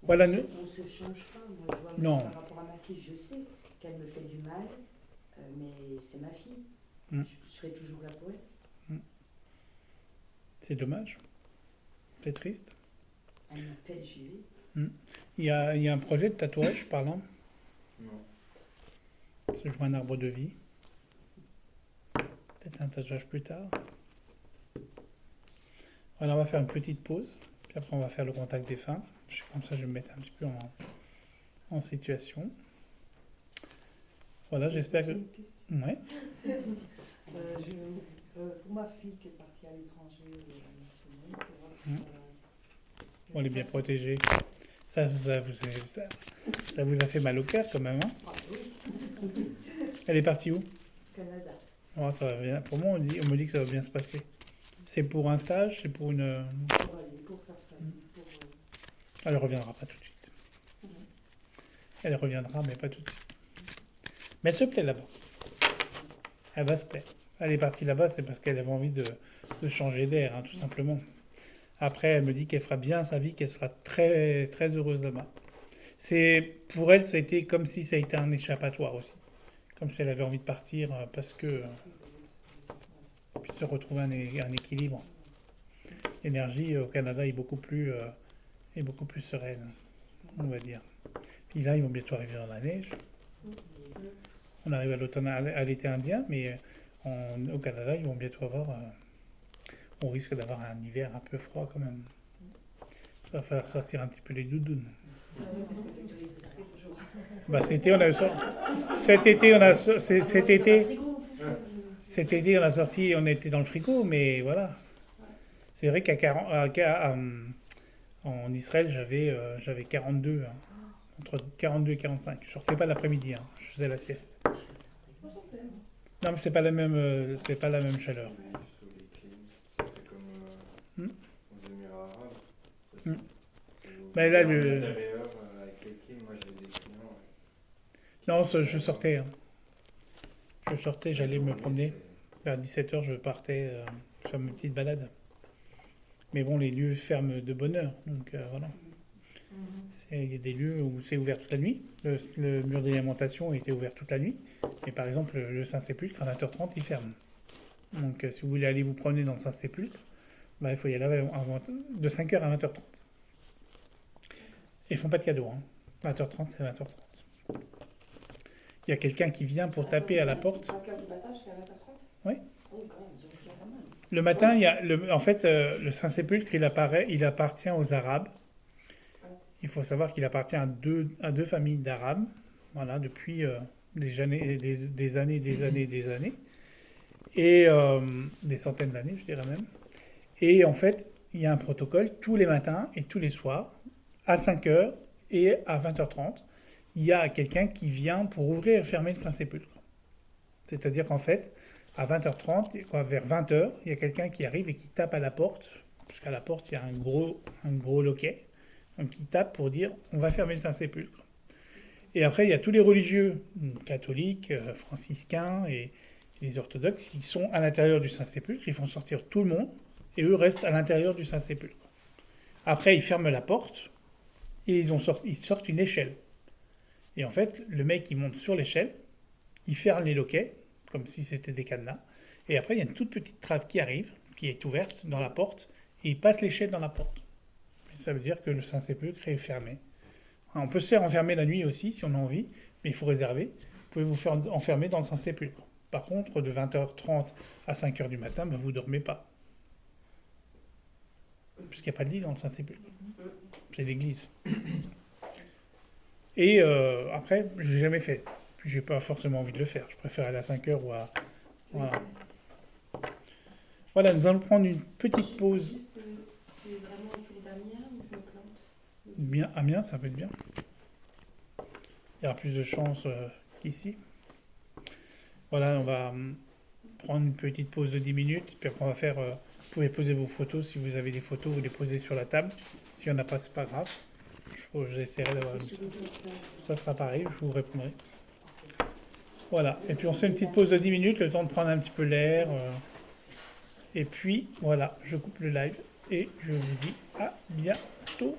Voilà, On se change pas. Moi, je vois non. par rapport à ma fille, je sais qu'elle me fait du mal, mais c'est ma fille. Mm. Je serai toujours là pour elle. C'est dommage. C'est triste. Elle m'appelle, j'y vais. Il y a un projet de tatouage par là. Non. Je vois un arbre de vie. Peut-être un tatouage plus tard. Voilà, on va faire une petite pause. Puis après, on va faire le contact des fins. Comme ça, je vais me mettre un petit peu en situation. Voilà, j'espère que... J'ai une question. Ouais. Pour ma fille qui est partie à l'étranger une semaine, pour voir si ça- On est bien protégé. Ça vous a fait mal au cœur quand même, hein? Ah oui, Elle est partie où? Canada. Oh, ça va bien. Pour moi, on me dit que ça va bien se passer. C'est pour un stage, c'est pour une... Pour aller, pour faire ça. Pour, Elle reviendra pas tout de suite. Elle reviendra, mais pas tout de suite. Mais elle se plaît là-bas. Elle va se plaire. Elle est partie là-bas, c'est parce qu'elle avait envie de changer d'air, hein, tout simplement. Après, elle me dit qu'elle fera bien sa vie, qu'elle sera très, très heureuse là-bas. Pour elle, ça a été comme si ça a été un échappatoire aussi. Comme si elle avait envie de partir parce que... puis se retrouver un équilibre. L'énergie au Canada est beaucoup plus sereine, on va dire. Puis là, ils vont bientôt arriver dans la neige. On arrive à l'automne, à l'été indien, mais au Canada, ils vont bientôt avoir... on risque d'avoir un hiver un peu froid quand même. Il va falloir sortir un petit peu les doudounes. Bah, cet été, on a sorti, on était dans le frigo, mais voilà. C'est vrai en Israël, j'avais 42, hein, entre 42 et 45. Je sortais pas l'après-midi, hein, je faisais la sieste. Non, mais c'est pas la même chaleur. Sous les clim. C'est comme aux Émirats arabes. C'est ça. Mais là, À l'intérieur, avec les clims, moi j'ai des clients. Non, je sortais. Hein. Je sortais, j'allais me promener. Vers 17h, je partais faire mes petites balades. Mais bon, les lieux ferment de bonne heure. Donc voilà. Il y a des lieux où c'est ouvert toute la nuit. Le mur d'alimentation était ouvert toute la nuit. Mais par exemple, le Saint-Sépulcre, à 20h30, il ferme. Donc si vous voulez aller vous promener dans le Saint-Sépulcre, bah, il faut y aller de 5h à 20h30. Ils font pas de cadeaux. Hein. 20h30, c'est 20h30. Il y a quelqu'un qui vient pour taper à la porte. 5h du matin jusqu'à 20h30. Oui. Oh, quand même, ils ont déjà pas mal. Le matin, en fait, le Saint-Sépulcre, il appartient aux Arabes. Il faut savoir qu'il appartient à deux familles d'Arabes, voilà, depuis des années, et des centaines d'années, je dirais même. Et en fait, il y a un protocole tous les matins et tous les soirs, à 5h et à 20h30, il y a quelqu'un qui vient pour ouvrir et fermer le Saint-Sépulcre. C'est-à-dire qu'en fait, à 20h30, vers 20h, il y a quelqu'un qui arrive et qui tape à la porte, parce qu'à la porte, il y a un gros loquet, donc qui tape pour dire on va fermer le Saint-Sépulcre. Et après, il y a tous les religieux, catholiques, franciscains et les orthodoxes, qui sont à l'intérieur du Saint-Sépulcre, ils font sortir tout le monde, et eux restent à l'intérieur du Saint-Sépulcre. Après, ils ferment la porte, et ils sortent une échelle. Et en fait, le mec, il monte sur l'échelle, il ferme les loquets, comme si c'était des cadenas, et après, il y a une toute petite trave qui arrive, qui est ouverte dans la porte, et il passe l'échelle dans la porte. Et ça veut dire que le Saint-Sépulcre est fermé. On peut se faire enfermer la nuit aussi, si on a envie, mais il faut réserver. pouvez vous faire enfermer dans le Saint-Sépulcre. Par contre, de 20h30 à 5h du matin, ben, vous ne dormez pas. Puisqu'il n'y a pas de lit dans le Saint-Sépulcre. C'est l'église. Et après, je l'ai jamais fait. Puis j'ai pas forcément envie de le faire. Je préfère aller à 5h ou à... Voilà. Voilà, nous allons prendre une petite pause. Juste, c'est vraiment autour d'Amiens où je me plante. Bien, Amiens, ça peut être bien. Il y aura plus de chance qu'ici. Voilà, on va prendre une petite pause de 10 minutes. Puis après, on va faire... vous pouvez poser vos photos. Si vous avez des photos, vous les posez sur la table. S'il n'y en a pas, c'est pas grave. J'essaierai d'avoir une... Ça sera pareil, je vous répondrai. Voilà, et puis on se fait une petite pause de 10 minutes, le temps de prendre un petit peu l'air. Et puis, voilà, je coupe le live et je vous dis à bientôt.